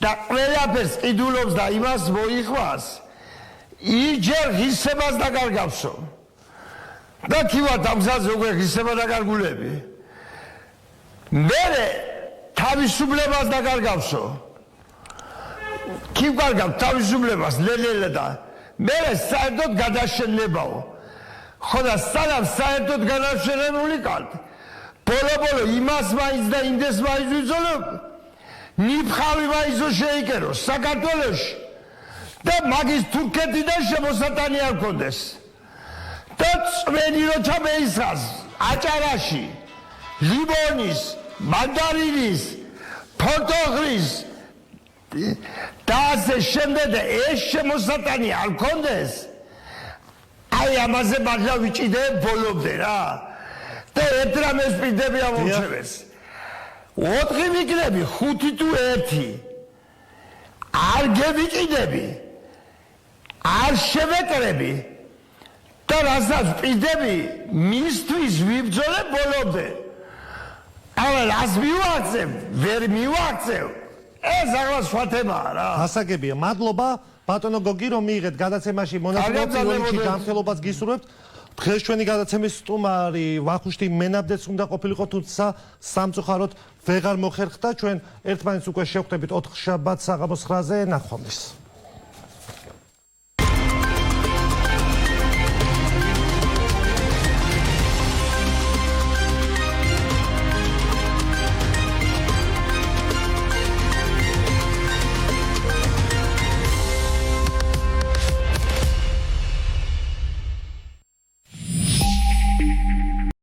და ყველაფერს ყიდულობს და იმას მოიხვას იჯერ ღირსებას დაკარგავსო და თივად ამგზაზე უკვე ღირსება დაკარგულები მერე თავისუფლებას დაკარგავსო კი ვკარგავ თავისუფლებას ლელელა და მერე საერთოდ გადაშენებაო ხო და სანამ საერთოდ გადაშენებული კალთ ბოლო იმას მაინც და იმდეს მაინც ვიძოლებ ნიფხავი მაინც შეიკეროს საქართველოში და მაგის თურქეთიდან შემოსატანი არ გქონდეს და წვენი რო ჩამეისხას აჭარაში ლიბონის მანდარინის ფორტოღრის და ასე შემდეგ ეს შემოსატანი არ გქონდეს აი ამაზე მართლა ვიჭიდებ ბოლომდე რა და ერთ რამეს ვპირდები ამომრჩევეს 4 ვიკნები 5 თუ 1 არ გევიჭიდები არ შევეკრები და რასაც ვპირდები მისთვის ვიბრძოლებ ბოლომდე αλλά რას მივაღწევ ვერ მივაღწევ ეს ახლა სხვა თემაა რა გასაგებია მადლობა ბატონო გოგი რომ მიიღეთ გადაცემაში მონაწილეობა პირველ რიგში გამხელობას გისურვებთ. დღეს ჩვენი გადაცემის სტუმარი ვახუშტი მენაბდეც უნდა ყოფილიყო, თუმცა სამწუხაროდ ვეღარ მოხერხდა. ჩვენ ერთმანეთს უკვე შევხვდებით 4 შაბათს საღამოს 9-ზე. ნახვამდის.